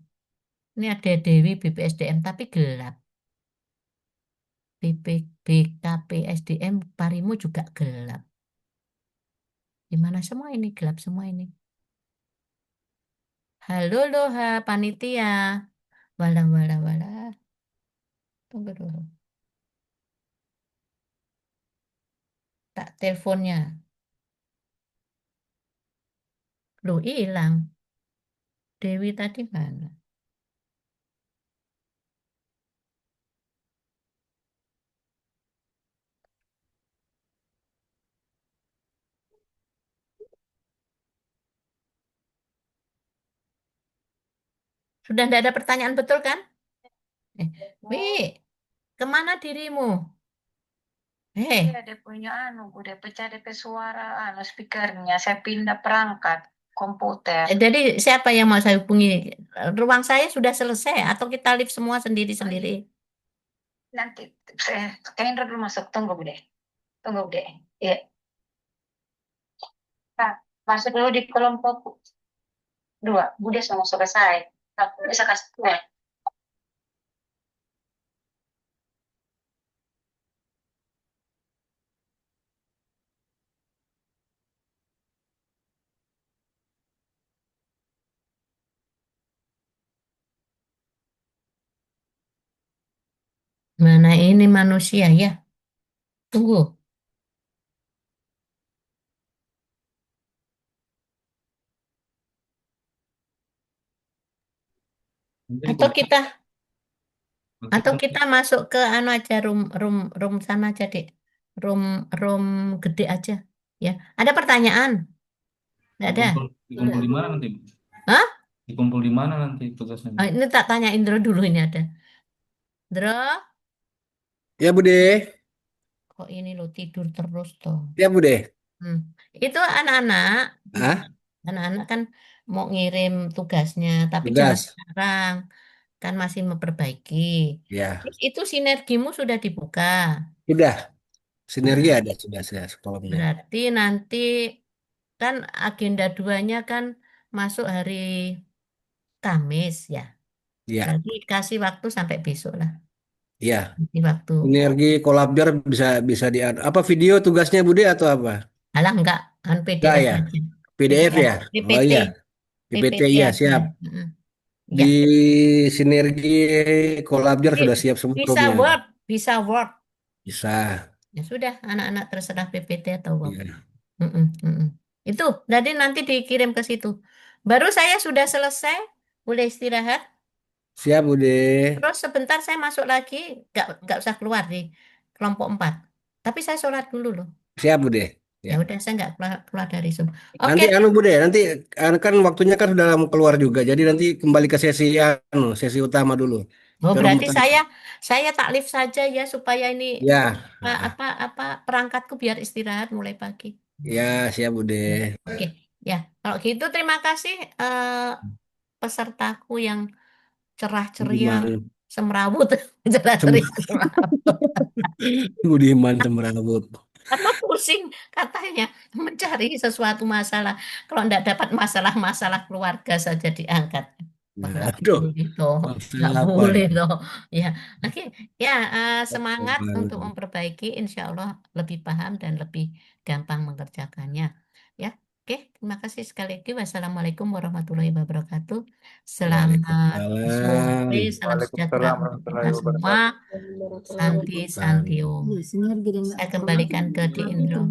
Ini ada Dewi BPSDM tapi gelap. BP, BKPSDM Parimu juga gelap. Gimana semua ini? Gelap semua ini. Halo loh, panitia. Walah, walah, walah. Tunggu dulu. Tak teleponnya. Loh, hilang. Dewi tadi mana? Sudah tidak ada pertanyaan betul kan? Wi, kemana dirimu? Dia punya udah pecah DP suara, speakernya. Saya pindah perangkat komputer. Jadi siapa yang mau saya hubungi? Ruang saya sudah selesai atau kita live semua sendiri-sendiri? Nanti saya ke Indra dulu masuk. Tunggu, Bude. Tunggu, Bude. Ya. Nah, masuk dulu di kelompok 2. Bude sudah selesai. Nah, bisa kasih keluar. Mana ini manusia ya? Tunggu. Atau kita masuk ke anu aja room sana aja, Dek. Room gede aja. Ya. Ada pertanyaan? Enggak ada. Dikumpul di mana nanti? Hah? Dikumpul di mana nanti tugasnya? Oh, ini tak tanya Indro dulu ini ada. Indro, Ya, Bude. kok ini lo tidur terus toh? Ya, Bude. Itu anak-anak, Hah? anak-anak kan mau ngirim tugasnya, tapi Tugas. jangan sekarang, kan masih memperbaiki. Ya. Terus itu sinergimu sudah dibuka. Sudah. Sinergi Nah, ada sudah kolomnya. berarti nanti kan agenda 2-nya kan masuk hari Kamis ya. Iya. Berarti kasih waktu sampai besok lah. Iya. Kasih waktu. Sinergi Kolabjar bisa di apa video tugasnya Bude atau apa? Alah enggak, kan Enggak PDF ya. aja. PDF ya. Oh PPT. iya. PPT iya aja. siap. Heeh. Di Ya. Sinergi Kolabjar sudah siap semua Bisa grupnya. Word, bisa Word. Bisa. Ya sudah, anak-anak terserah PPT atau Word. Iya. Itu, jadi nanti dikirim ke situ. Baru saya sudah selesai, boleh istirahat. Siap Bude. Terus sebentar saya masuk lagi, nggak usah keluar di kelompok 4. Tapi saya sholat dulu loh. Siap Bude. Ya udah, saya nggak keluar dari Zoom. Nanti Oke, Bude, nanti kan waktunya kan sudah mau keluar juga. Jadi nanti kembali ke sesi utama dulu. oh Ke room berarti utama. saya taklif saja ya supaya ini Ya. apa perangkatku biar istirahat mulai pagi. Ya, siap Bude. Oke, ya kalau gitu terima kasih pesertaku yang cerah ceria Budiman. semrawut, cerah ceria semrawut. Budiman semrawut. Apa pusing katanya mencari sesuatu masalah. Kalau tidak dapat masalah keluarga saja diangkat. Wah, nggak Aduh, boleh toh, nggak masalah apa? boleh toh. Ya, oke. Ya, semangat Apaan? untuk memperbaiki. Insya Allah lebih paham dan lebih gampang mengerjakannya. Ya, oke. Terima kasih sekali lagi. Wassalamualaikum warahmatullahi wabarakatuh. Selamat Waalaikumsalam. sore, salam sejahtera Waalaikumsalam untuk kita warahmatullahi semua. wabarakatuh. Santi, Santi Om. Saya kembalikan ke Di Indro.